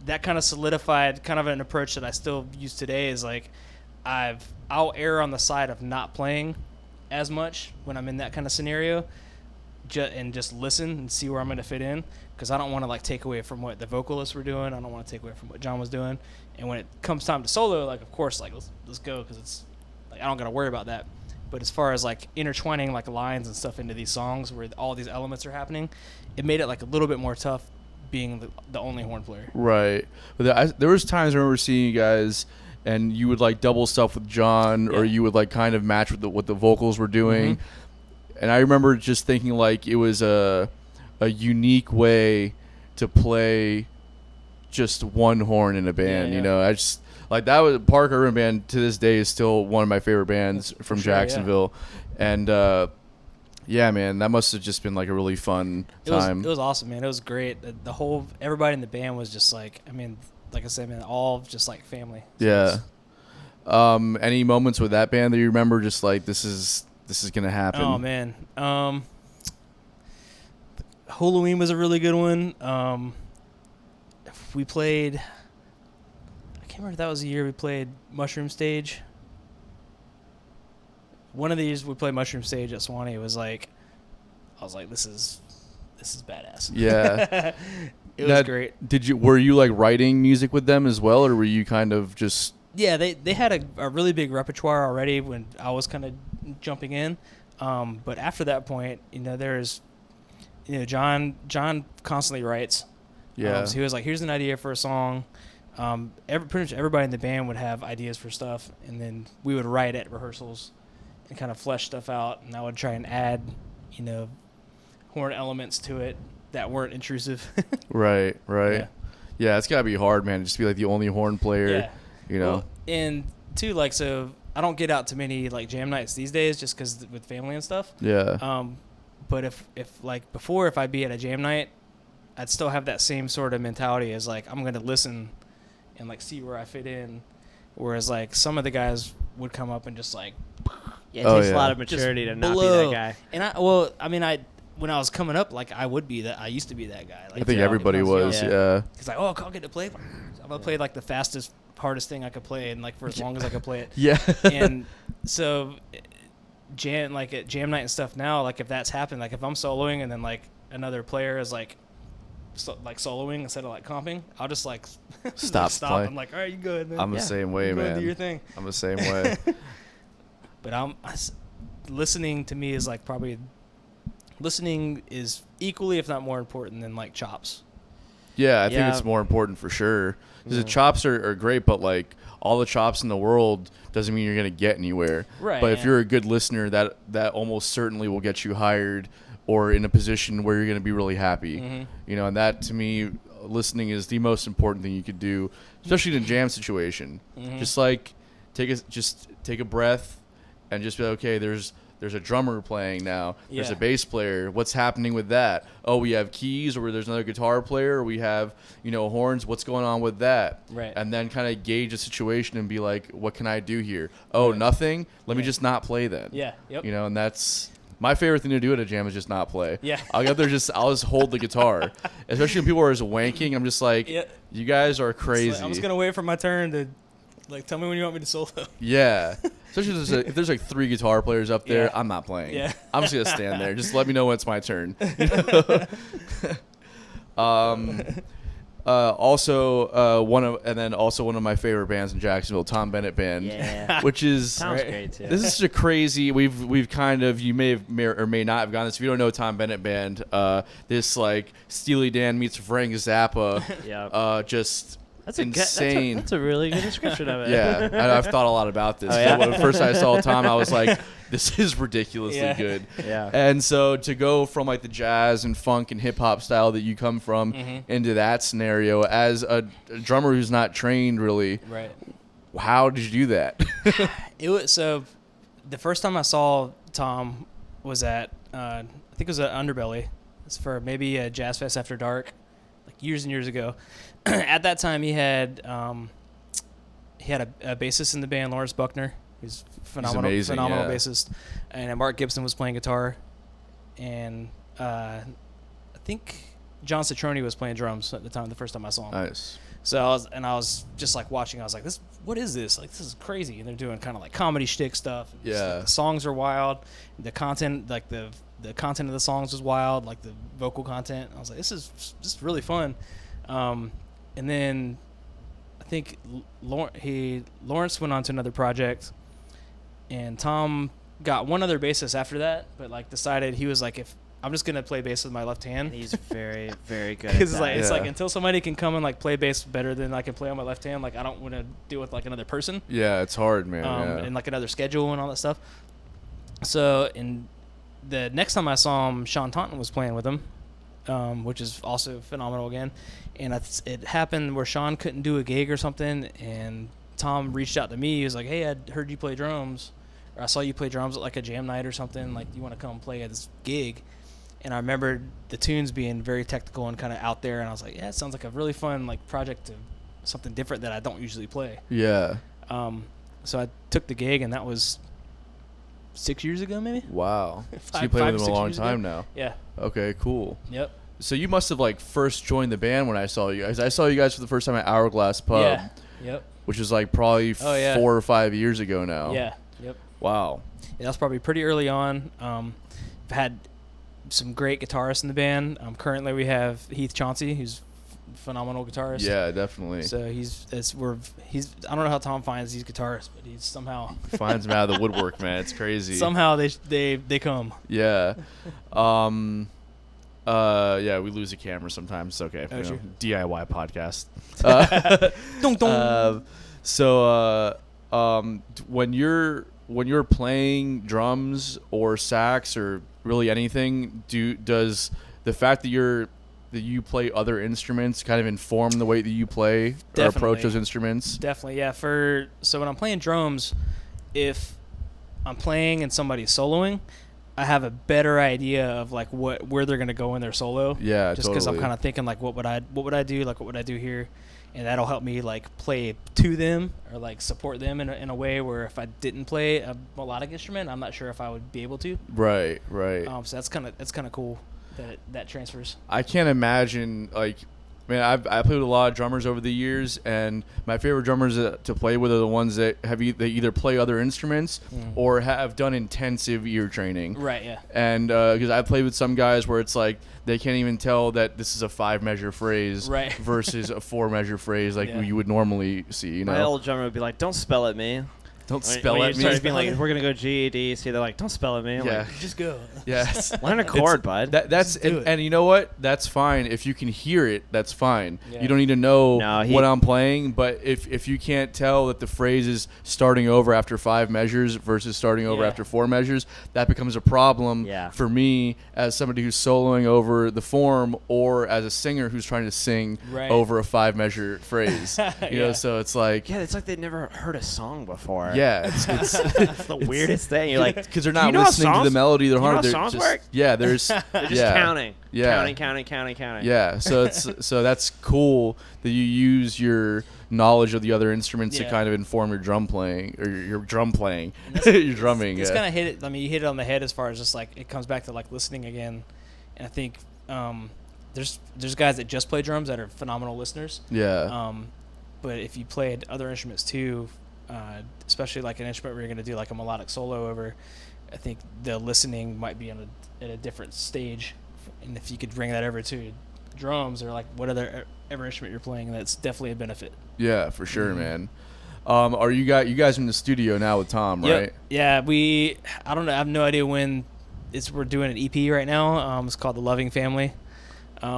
that kind of solidified kind of an approach that I still use today is like I'll err on the side of not playing as much when I'm in that kind of scenario, and just listen and see where I'm going to fit in, because I don't want to like take away from what the vocalists were doing. I don't want to take away from what John was doing. And when it comes time to solo, like, of course, like let's go, because it's like I don't got to worry about that. But as far as like intertwining like lines and stuff into these songs where all these elements are happening, it made it like a little bit more tough being the only horn player. Right. But there was times I remember seeing you guys, and you would like double stuff with John, or you would like kind of match with what the vocals were doing. Mm-hmm. And I remember just thinking like it was a unique way to play just one horn in a band. You know, I just like that was Parker Urban Band to this day is still one of my favorite bands from Jacksonville. And yeah, man, that must have just been like a really fun time. It was awesome, man. It was great. The whole everybody in the band was just like, I mean, like I said, man, all just like family. So yeah. Any moments with that band that you remember just like this is gonna happen? Oh man. Halloween was a really good one. We played, I can't remember if that was the year we played Mushroom Stage. One of these we played Mushroom Stage at Swanee. It was like, I was like, this is badass. Yeah. It was great. Were you like writing music with them as well, or were you kind of just? Yeah, they had a really big repertoire already when I was kind of jumping in. But after that point, there's, John constantly writes. Yeah. So he was like, here's an idea for a song. Pretty much everybody in the band would have ideas for stuff, and then we would write at rehearsals and kind of flesh stuff out, and I would try and add, horn elements to it that weren't intrusive. Right. Yeah, it's gotta be hard, man. Just to be like the only horn player, Well, and too, like, so I don't get out to many like jam nights these days, just because with family and stuff. Yeah. But if like before, if I'd be at a jam night, I'd still have that same sort of mentality as like I'm gonna listen and like see where I fit in. Whereas like some of the guys would come up and just like it takes a lot of maturity to not be that guy. And when I was coming up, like I used to be that guy. Like, I think everybody was, yeah. It's like, oh, I'll get to play. I'm gonna play like the fastest, hardest thing I could play, and like for as long as I could play it. Yeah. And so, at jam night and stuff now, like if that's happened, like if I'm soloing and then like another player is like soloing instead of like comping, I'll just like stop. I'm like, all right, you good, man. I'm the same way, man. Do your thing. I'm the same way. But listening to me is like probably. Listening is equally, if not more important than like chops. Yeah, I think it's more important for sure. Because the chops are great, but like all the chops in the world doesn't mean you're going to get anywhere. Right. But if you're a good listener, that almost certainly will get you hired or in a position where you're going to be really happy. Mm-hmm. You know, and that to me, listening is the most important thing you could do, especially in a jam situation. Mm-hmm. Just like take a breath and just be like, okay, there's a drummer playing now. There's a bass player. What's happening with that? Oh, we have keys, or there's another guitar player, or we have, horns. What's going on with that? Right. And then kind of gauge the situation and be like, what can I do here? Oh, nothing? Let me just not play then. Yeah. Yep. And that's my favorite thing to do at a jam is just not play. Yeah. I'll get there I'll just hold the guitar. Especially when people are just wanking. I'm just like, you guys are crazy. I'm just going to wait for my turn to, like, tell me when you want me to solo. Yeah. Especially if there's like 3 guitar players up there, I'm not playing. Yeah. I'm just gonna stand there. Just let me know when it's my turn. Also one of my favorite bands in Jacksonville, Tom Bennett Band. Yeah. Which is sounds great too. This is such a crazy. We've kind of, you may or may not have gotten this. If you don't know Tom Bennett Band, this like Steely Dan meets Frank Zappa. Yeah. Just. That's insane. That's a really good description of it. Yeah, I've thought a lot about this. Oh, yeah? When first I saw Tom, I was like, this is ridiculously good. Yeah. And so to go from like the jazz and funk and hip hop style that you come from into that scenario as a drummer who's not trained really. Right. How did you do that? So the first time I saw Tom was at, I think it was at Underbelly. It's for maybe a Jazz Fest After Dark, like years and years ago. At that time, he had a bassist in the band, Lawrence Buckner, who's phenomenal bassist, and Mark Gibson was playing guitar, and I think John Citroni was playing drums at the time. The first time I saw him. Nice. So I was just like watching. I was like, what is this? Like, this is crazy. And they're doing kind of like comedy shtick stuff. Yeah. Just, like, the songs are wild. The content, like the content of the songs was wild. Like the vocal content. I was like, this is just really fun. And then I think Lawrence went on to another project, and Tom got one other bassist after that, but like decided he was like, if I'm just gonna play bass with my left hand. And he's very, very good. Because it's like until somebody can come and like play bass better than I can play on my left hand, like I don't want to deal with like another person. Yeah, it's hard, man. And like another schedule and all that stuff. So in the next time I saw him, Sean Taunton was playing with him. Which is also phenomenal again. And it happened where Sean couldn't do a gig or something, and Tom reached out to me. He was like, hey, I heard you play drums, or I saw you play drums at like a jam night or something. Like, you want to come play at this gig? And I remembered the tunes being very technical and kind of out there, and I was like, yeah, it sounds like a really fun like project, something different that I don't usually play. Yeah. So I took the gig, and that was 6 years ago, maybe. Wow. So you played with them a long time now. Yeah. Okay, cool. Yep. So you must have like first joined the band when I saw you guys. I saw you guys for the first time at Hourglass Pub. Yeah. Yep. Which was like probably 4 or 5 years ago now. Yeah. Yep. Wow. Yeah, that's probably pretty early on. I've had some great guitarists in the band. Currently we have Heath Chauncey, who's phenomenal guitarist. Yeah, definitely. So he's I don't know how Tom finds these guitarists, but he's somehow finds them out of the woodwork, man. It's crazy. Somehow they come. Yeah. Yeah, we lose a camera sometimes. It's okay. Oh, sure. DIY podcast. Dong, dong. So when you're playing drums or sax or really anything, does the fact that you play other instruments kind of inform the way that you play or approach those instruments? Definitely, yeah. So when I'm playing drums, if I'm playing and somebody's soloing, I have a better idea of like where they're gonna go in their solo. Yeah, just because I'm kind of thinking like what would I do, like what would I do here, and that'll help me like play to them or like support them in a way where if I didn't play a melodic instrument, I'm not sure if I would be able to. Right. So that's kind of cool that transfers. I can't imagine like. Man, I played with a lot of drummers over the years, and my favorite drummers to play with are the ones that they either play other instruments or have done intensive ear training. Right, yeah. And because I played with some guys where it's like they can't even tell that this is a 5-measure phrase versus a 4-measure phrase like you would normally see. You know, my old drummer would be like, "Don't spell at me." Don't spell at me. Being like, we're gonna go GED. See, they're like, "Don't spell at me." I'm like, just go. Yes. Learn a chord, bud. That's and you know what? That's fine. If you can hear it, that's fine. Yeah. You don't need to know what I'm playing. But if you can't tell that the phrase is starting over after 5 measures versus starting over after 4 measures, that becomes a problem for me as somebody who's soloing over the form or as a singer who's trying to sing over a 5-measure phrase. You know, so it's like it's like they'd never heard a song before. Yeah, it's the weirdest thing. You're like, because they're not listening to the melody. They're hard. They're songs just, work? Yeah, they're just counting. Yeah, counting. Yeah, so that's cool that you use your knowledge of the other instruments to kind of inform your drum playing or your drum playing, your drumming. It's kind of hit it. I mean, you hit it on the head as far as just like it comes back to like listening again, and I think there's guys that just play drums that are phenomenal listeners. Yeah. But if you played other instruments too. Especially like an instrument where you're going to do like a melodic solo over, I think the listening might be at a different stage, and if you could bring that over to drums or like whatever instrument you're playing, that's definitely a benefit. Yeah, for sure, man. Are you guys in the studio now with Tom, right? Yeah, I don't know. I have no idea when we're doing an EP right now. It's called The Loving Family.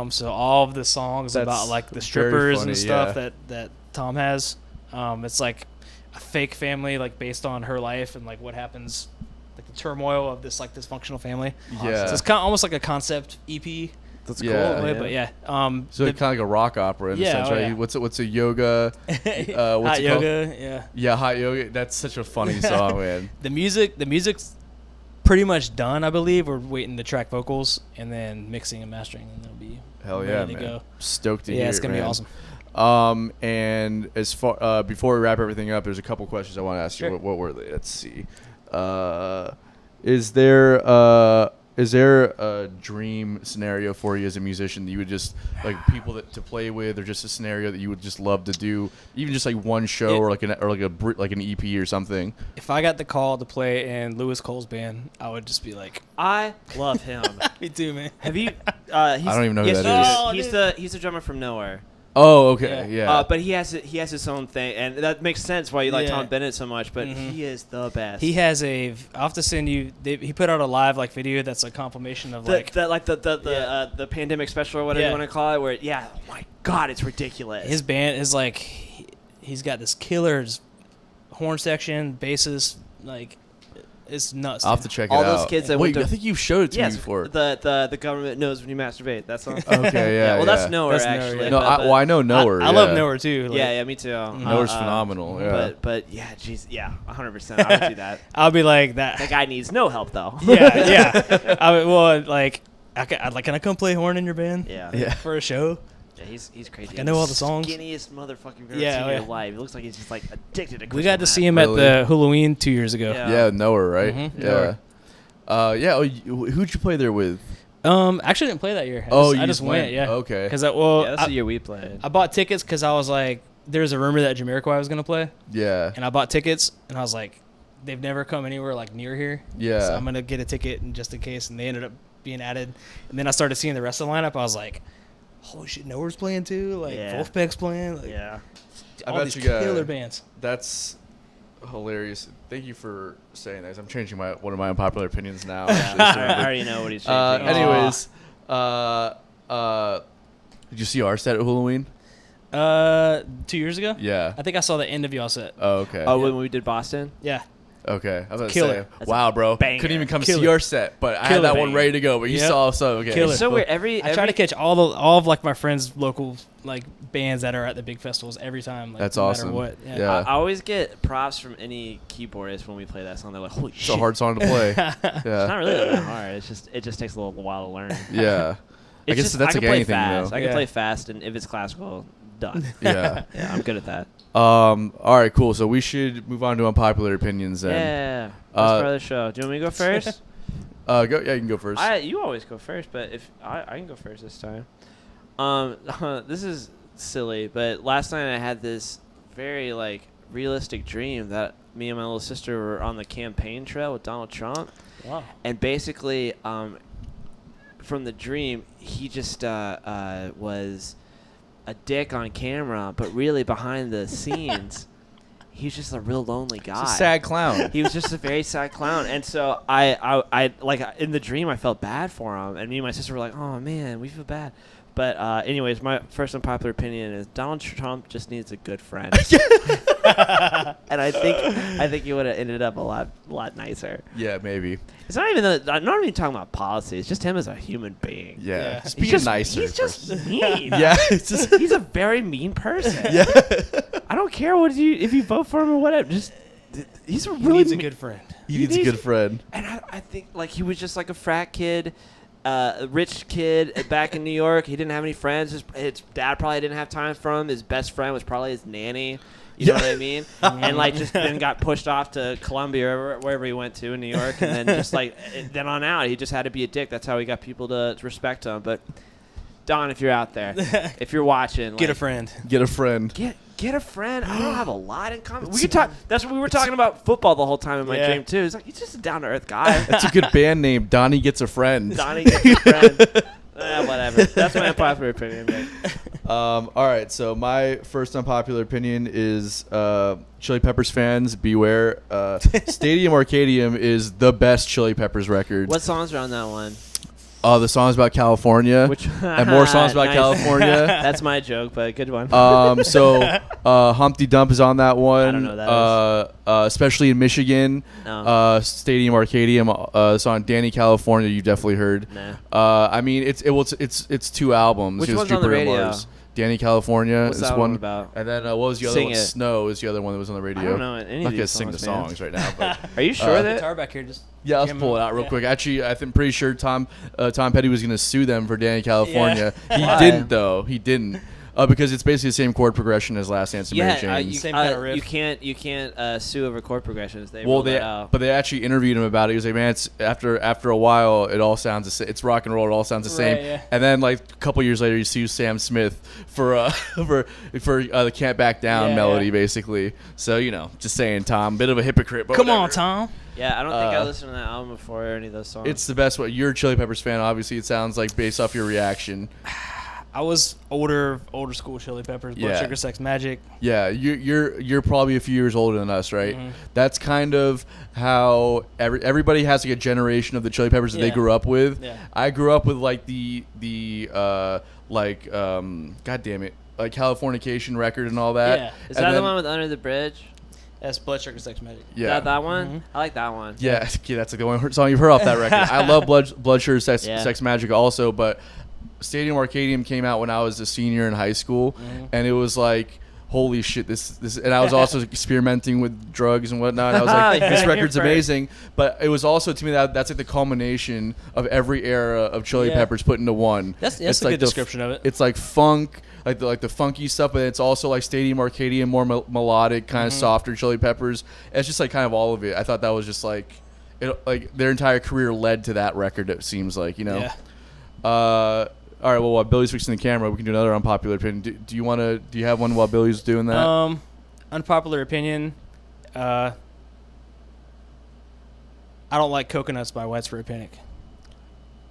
So all of the songs about like the strippers and stuff that Tom has, it's like a fake family, like based on her life and like what happens, like the turmoil of this like dysfunctional family. Yeah. So it's kind of almost like a concept EP. That's cool. But yeah. So it's kind of like a rock opera in a sense, right? Yeah. What's a yoga? Hot it yoga. Called? Yeah. Yeah, hot yoga. That's such a funny song, man. The music's pretty much done, I believe. We're waiting to track vocals and then mixing and mastering, and it'll be ready to go. Stoked to hear it. Yeah, it's gonna be awesome. And as far before we wrap everything up, there's a couple questions I want to ask you. What were they? Let's see. Is there a dream scenario for you as a musician that you would just like people to play with, or just a scenario that you would just love to do, even just like one show or like an EP or something? If I got the call to play in Lewis Cole's band, I would just be like, I love him. Me too, man. Have you? I don't even know who that is. He's the drummer from Nowhere. Oh, okay, yeah. But he has his own thing, and that makes sense why you like Tom Bennett so much. But he is the best. He has I'll have to send you. He put out a live like video that's a compilation of the pandemic special or whatever you want to call it. Where oh my god, it's ridiculous. His band is like he's got this killer horn section, basses, like. It's nuts. I'll have to check it out. out. All those kids that wait, I think you've showed it to me before. The government knows when you masturbate. That song. Okay, yeah. Well, that's Nowhere actually. No, I know Nowhere. I love Nowhere too. Like, yeah, me too. Nowhere's phenomenal. Yeah. But yeah, jeez, 100%. I would do that. I'll be like that. That guy needs no help though. Yeah. Can I come play horn in your band? Yeah. For a show. Yeah, he's crazy. Like, I know all the songs. Skinniest motherfucker you've ever seen in your life. He looks like he's just like addicted to. We got to see him at the Halloween 2 years ago. Yeah, Nowhere, right? Mm-hmm. Yeah. Who'd you play there with? Actually didn't play that year. I just went. Yeah. Okay. Because that's the year we played. I bought tickets because I was like, there's a rumor that Jamiroquai was gonna play. Yeah. And I bought tickets, and I was like, they've never come anywhere like near here. Yeah. So I'm gonna get a ticket just in case, and they ended up being added. And then I started seeing the rest of the lineup. I was like, holy shit, Nowhere's playing too. Like Wolfpack's playing. Like, all these killer bands. That's hilarious. Thank you for saying that. I'm changing one of my unpopular opinions now. I already know what he's changing. Anyways, did you see our set at Halloween? 2 years ago. Yeah. I think I saw the end of y'all set. Oh, okay. Oh, when we did Boston. Yeah. Okay, I was gonna Killer. say, wow, bro, banger. couldn't even come Killer. see your set, but I had that one ready to go. But you saw, so okay. Killer. It's so weird. I try to catch all of like my friends' local like bands that are at the big festivals every time. Like, That's no awesome. Matter what. Yeah. I always get props from any keyboardist when we play that song. They're like, "Holy It's shit!" a hard song to play. It's not Yeah, really that hard. It just takes a little while to learn. yeah. I It's guess just, that's I can like play anything, fast. though. I can play fast, and if it's classical, done. Yeah. Yeah, I'm good at that. All right, cool. So we should move on to unpopular opinions then. Yeah. That's part of the show. Do you want me to go first? Go. Yeah, you can go first. You always go first, but if I can go first this time. This is silly, but last night I had this very like realistic dream that me and my little sister were on the campaign trail with Donald Trump. Wow. And basically, from the dream, he just was a dick on camera, but really behind the scenes, he was just a real lonely guy. It's a sad clown. He was just a very sad clown, and so I like in the dream I felt bad for him, and me and my sister were like, "Oh man, we feel bad." But anyways, my first unpopular opinion is Donald Trump just needs a good friend, and I think he would have ended up a lot nicer. Yeah, maybe. It's not even I'm not even talking about policy. It's just him as a human being. Yeah. Yeah. Just He's be just nicer. He's just mean. Yeah. It's just. He's a very mean person. Yeah. I don't care if you vote for him or whatever. Just he's a He really needs a good friend. He needs a good friend. And I think like he was just like a frat kid, a rich kid back in New York. He didn't have any friends. His dad probably didn't have time for him. His best friend was probably his nanny. You know what I mean? And like just then got pushed off to Columbia or wherever he went to in New York, and then just like then on out, he just had to be a dick. That's how he got people to respect him. But Don, if you're out there, if you're watching, Get like, a friend. Get a friend. Get a friend. I don't have a lot in common. We could talk. That's what we were talking about football the whole time in my Yeah. dream too. It's like he's just a down to earth guy. That's a good band name. Donnie Gets a Friend. Donnie gets a friend. Whatever. That's my unpopular opinion. Man. All right, so my first unpopular opinion is Chili Peppers fans, beware. Stadium Arcadium is the best Chili Peppers record. What songs are on that one? The songs about California Which and more songs about Nice. California. That's my joke, but good one. So Humpty Dump is on that one. I don't know who that especially in Michigan. No. Stadium Arcadium. The song Danny California you definitely heard. Nah. I mean it's two albums. Which It was one's on the Jupiter and radio? Mars. Danny California What's is that one. one about? And then what was the other Sing one? it. Snow is the other one that was on the radio. I don't know any I'm not of gonna these sing the songs, man. songs right now, but Are you sure that? Guitar back here. Just yeah, let's jam pull it out real yeah. quick. Actually, I'm pretty sure Tom Petty was gonna sue them for Danny California. Yeah. He Why? didn't though. He didn't. Because it's basically the same chord progression as Last Dance of Mary Jane. Same kind of riff. You can't sue over chord progressions. They Well, ruled that out. but they actually interviewed him about it. He was like, "Man, it's after a while, it all sounds the same. It's rock and roll. It all sounds the Right, same." yeah. And then like a couple years later, you see Sam Smith for the "Can't Back Down" Yeah, melody, yeah. basically. So just saying, Tom, bit of a hypocrite. But Come on, whatever. Tom. Yeah, I don't think I listened to that album before or any of those songs. It's the best one. You're a Chili Peppers fan, obviously. It sounds like based off your reaction. I was older school Chili Peppers, Blood Yeah. Sugar Sex Magic. Yeah, you're probably a few years older than us, right? Mhm. That's kind of how everybody has like a generation of the Chili Peppers that they Yeah. grew up with. Yeah. I grew up with like the God damn it, like Californication record and all that. Yeah. Is And that the then- one with Under the Bridge? That's Blood Sugar Sex Magic. Yeah. That one? Mhm. I like that one. Yeah, yeah, that's like the only song you've heard off that record. I love Blood Sugar Sex, Yeah. Sex Magic also, but Stadium Arcadium came out when I was a senior in high school, Mhm. and it was like, holy shit, this, and I was also experimenting with drugs and whatnot. I was like, Yeah, this you're record's first. amazing, but it was also to me that's like the culmination of every era of Chili Yeah. Peppers put into one. That's It's a like good the description of it. It's like funk, like the funky stuff, but it's also like Stadium Arcadium, more melodic, kind of softer Chili Peppers. It's just like kind of all of it. I thought that was just like, like their entire career led to that record. It seems like Yeah. All right. Well, while Billy's fixing the camera, we can do another unpopular opinion. Do you have one while Billy's doing that? Unpopular opinion. I don't like Coconuts by Widespread Panic.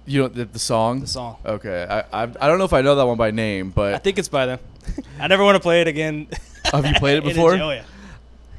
You know the song. The song. Okay. I don't know if I know that one by name, I but think it's by them. I never want to play it again. have you played it In a before? jail, yeah.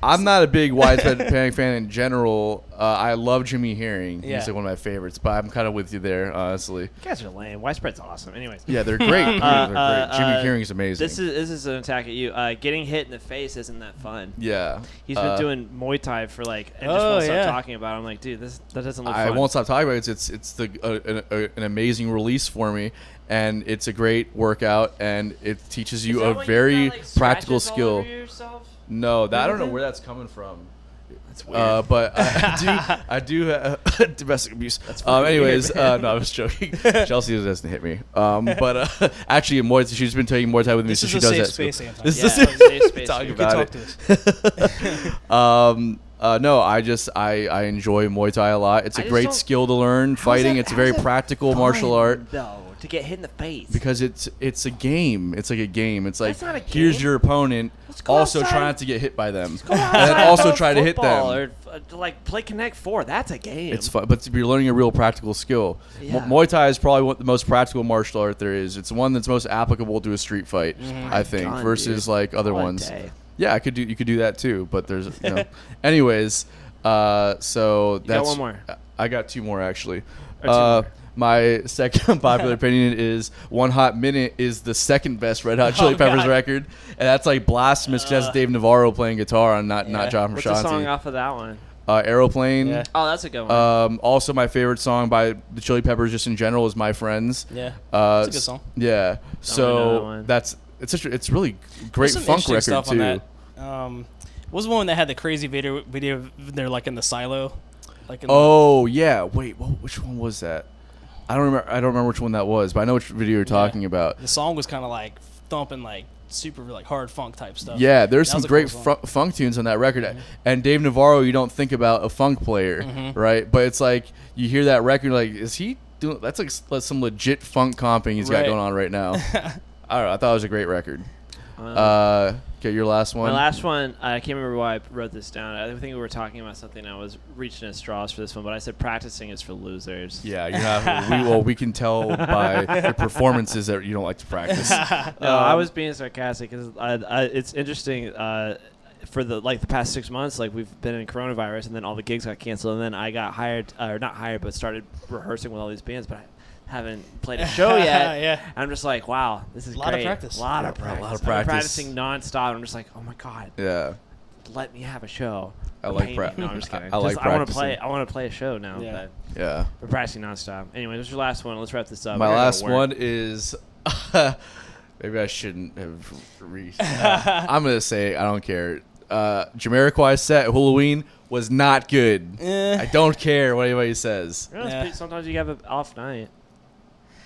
I'm not a big Widespread Panic fan in general. I love Jimmy Herring. Yeah. He's like one of my favorites, but I'm kind of with you there, honestly. You guys are lame. Widespread's awesome. Anyways. Yeah, they're great. They're great. Jimmy Herring's amazing. This is an attack at you. Getting hit in the face isn't that fun. Yeah. He's been doing Muay Thai for and just won't stop talking about it. I'm like, dude, that doesn't look fun. I won't stop talking about it. It's an amazing release for me, and it's a great workout, and it teaches you a very practical skill. No, I don't know where that's coming from. That's weird. But I do have domestic abuse. Anyways, no, I was joking. Chelsea doesn't hit me. But actually, she's been taking Muay Thai with me, so she does that. Space, Anton. This Yeah. is a safe space. Talk about it. No, I enjoy Muay Thai a lot. It's a great skill to learn. Fighting, it's a very practical martial art. No, to get hit in the face. Because it's a game. It's like a game. It's like, That's not a here's game. your opponent. Go Also outside. try not to get hit by them. Go And outside then also and try to hit them. Or play Connect 4. That's a game. It's fun, but you're learning a real practical skill. Yeah. Muay Thai is probably the most practical martial art there is. It's the one that's most applicable to a street fight, I think, God, versus dude. like other All ones. day. Yeah, you could do that too, but there's anyways, so You that's got one more. I got two more actually. Or two more. My second popular opinion is One Hot Minute is the second best Red Hot Chili Peppers God. record, and that's like blasphemous because that's Dave Navarro playing guitar on not John What's the song Frusciante. off of that one? Aeroplane. Yeah. Oh, that's a good one. Also, my favorite song by the Chili Peppers, just in general, is "My Friends." Yeah. It's a good song. Yeah. know that So one. it's really great There's some funk interesting record stuff too. on that. What was the one that had the crazy video? They're like in the silo. Like in Oh yeah. Wait. Which one was that? I don't remember which one that was, but I know which video you're talking about. the song was kind of like thumping, like super like hard funk type stuff. Yeah, there's That some was a great cool song. funk tunes on that record. And Dave Navarro, you don't think about a funk player, right? But it's like you hear that record, like, is he doing? That's like some legit funk comping he's got Right. going on right now. I don't know. I thought it was a great record. Okay, your last one. My last one, I can't remember why I wrote this down. I think we were talking about something. I was reaching at straws for this one, but I said practicing is for losers. Yeah, you're not. We can tell by your performances that you don't like to practice. No, I was being sarcastic because it's interesting. For the past 6 months, like we've been in coronavirus, and then all the gigs got canceled, and then I got hired, or not hired, but started rehearsing with all these bands, but I haven't played a show yet. Yeah. I'm just like, wow, this is A lot of great. practice. A lot of A practice. lot of I've been practice. practicing nonstop. I'm just like, oh my god, Yeah. let me have a show. I like Pay me. practice. No, I'm just kidding. I like Just, I want to practicing. play. I want to play a show now. Yeah. But Yeah. we're practicing nonstop. Anyway, this is your last one. Let's wrap this up. My I gotta go last work. one is maybe I shouldn't have I'm gonna say I don't care. Jamiroquai's set Halloween was not good. I don't care what anybody says. You know, Yeah. sometimes you have an off night.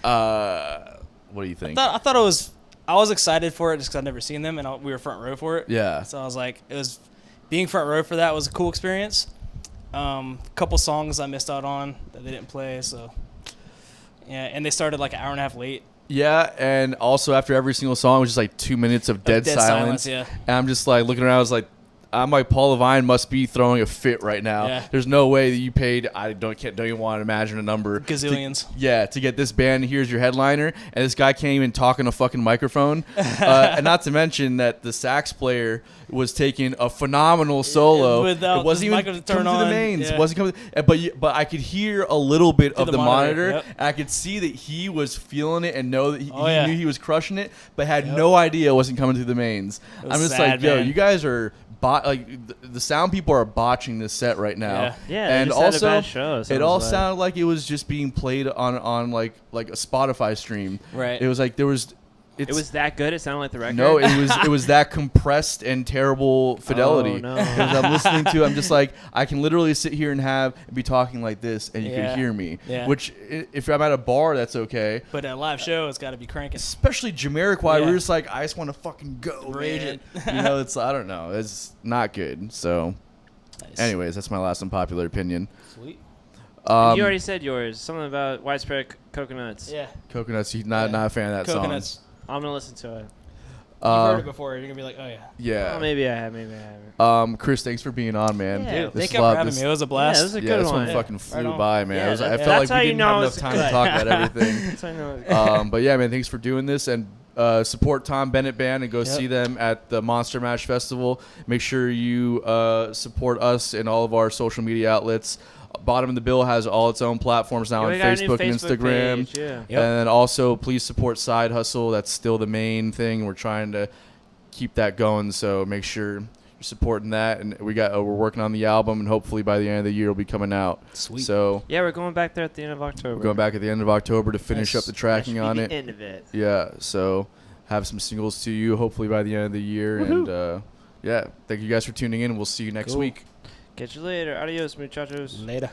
What do you think? I thought it was. I was excited for it just because I'd never seen them, and we were front row for it. Yeah. So I was like, being front row for that was a cool experience. Couple songs I missed out on that they didn't play. So yeah, and they started like an hour and a half late. Yeah, and also after every single song it was just like 2 minutes of dead silence. Yeah. And I'm just like looking around. I was like, I'm like, Paul Levine must be throwing a fit right now. Yeah. There's no way that you paid. Don't even want to imagine a number. Gazillions. To get this band. Here's your headliner, and this guy can't even talk in a fucking microphone. And not to mention that the sax player was taking a phenomenal solo. Without it wasn't the even mic to coming turn through the on. mains. Yeah. It wasn't coming. But I could hear a little bit of the the monitor. monitor, yep. And I could see that he was feeling it and know that he yeah. knew he was crushing it, but had no idea it wasn't coming through the mains. was I'm just sad, like, yo, man. you guys are the sound people are botching this set right now. Yeah. Yeah, they and just had a also bad show, it it all sounds like. sounded like it was just being played on like a Spotify stream. Right. It was like there was. It was that good. It sounded like the record. No, it was that compressed and terrible fidelity. Oh, no. Because I'm listening to, I'm just like, I can literally sit here and be talking like this, and you Yeah. can hear me. Yeah. Which, if I'm at a bar, that's okay. But at a live show, it's got to be cranking. Especially Jamiroquai, Yeah. we're just like, I just want to fucking go, Rage man. it. It's I don't know, it's not good. So, Nice. anyways, that's my last unpopular opinion. Sweet. You already said yours. Something about widespread coconuts. Yeah. Coconuts, not a fan of that Coconuts. song. I'm gonna listen to it. You've heard it before. You're gonna be like, oh yeah. Yeah. Oh, maybe I have. Maybe I haven't. Chris, thanks for being on, man. Yeah, Dude, thank you for having me. It was a blast. Yeah, it was a Yeah, good this one one. fucking flew Right on. by, man. Yeah, I felt that's like how we you didn't know have enough it's time good. to talk about everything. That's how I know. But yeah, man, thanks for doing this. And support Tom Bennett Band and go see them at the Monster Mash Festival. Make sure you support us in all of our social media outlets. Bottom of the Bill has all its own platforms now on Facebook and Instagram. Page, yeah. And then also please support Side Hustle. That's still the main thing. We're trying to keep that going, so make sure you're supporting that. And we're working on the album, and hopefully by the end of the year it'll be coming out. Sweet. So yeah, we're going back there at the end of October. We're going back at the end of October to finish up the tracking on it. End of it. Yeah, so have some singles to you hopefully by the end of the year. Woohoo. And yeah, thank you guys for tuning in. We'll see you next week. Catch you later. Adios, muchachos. Later.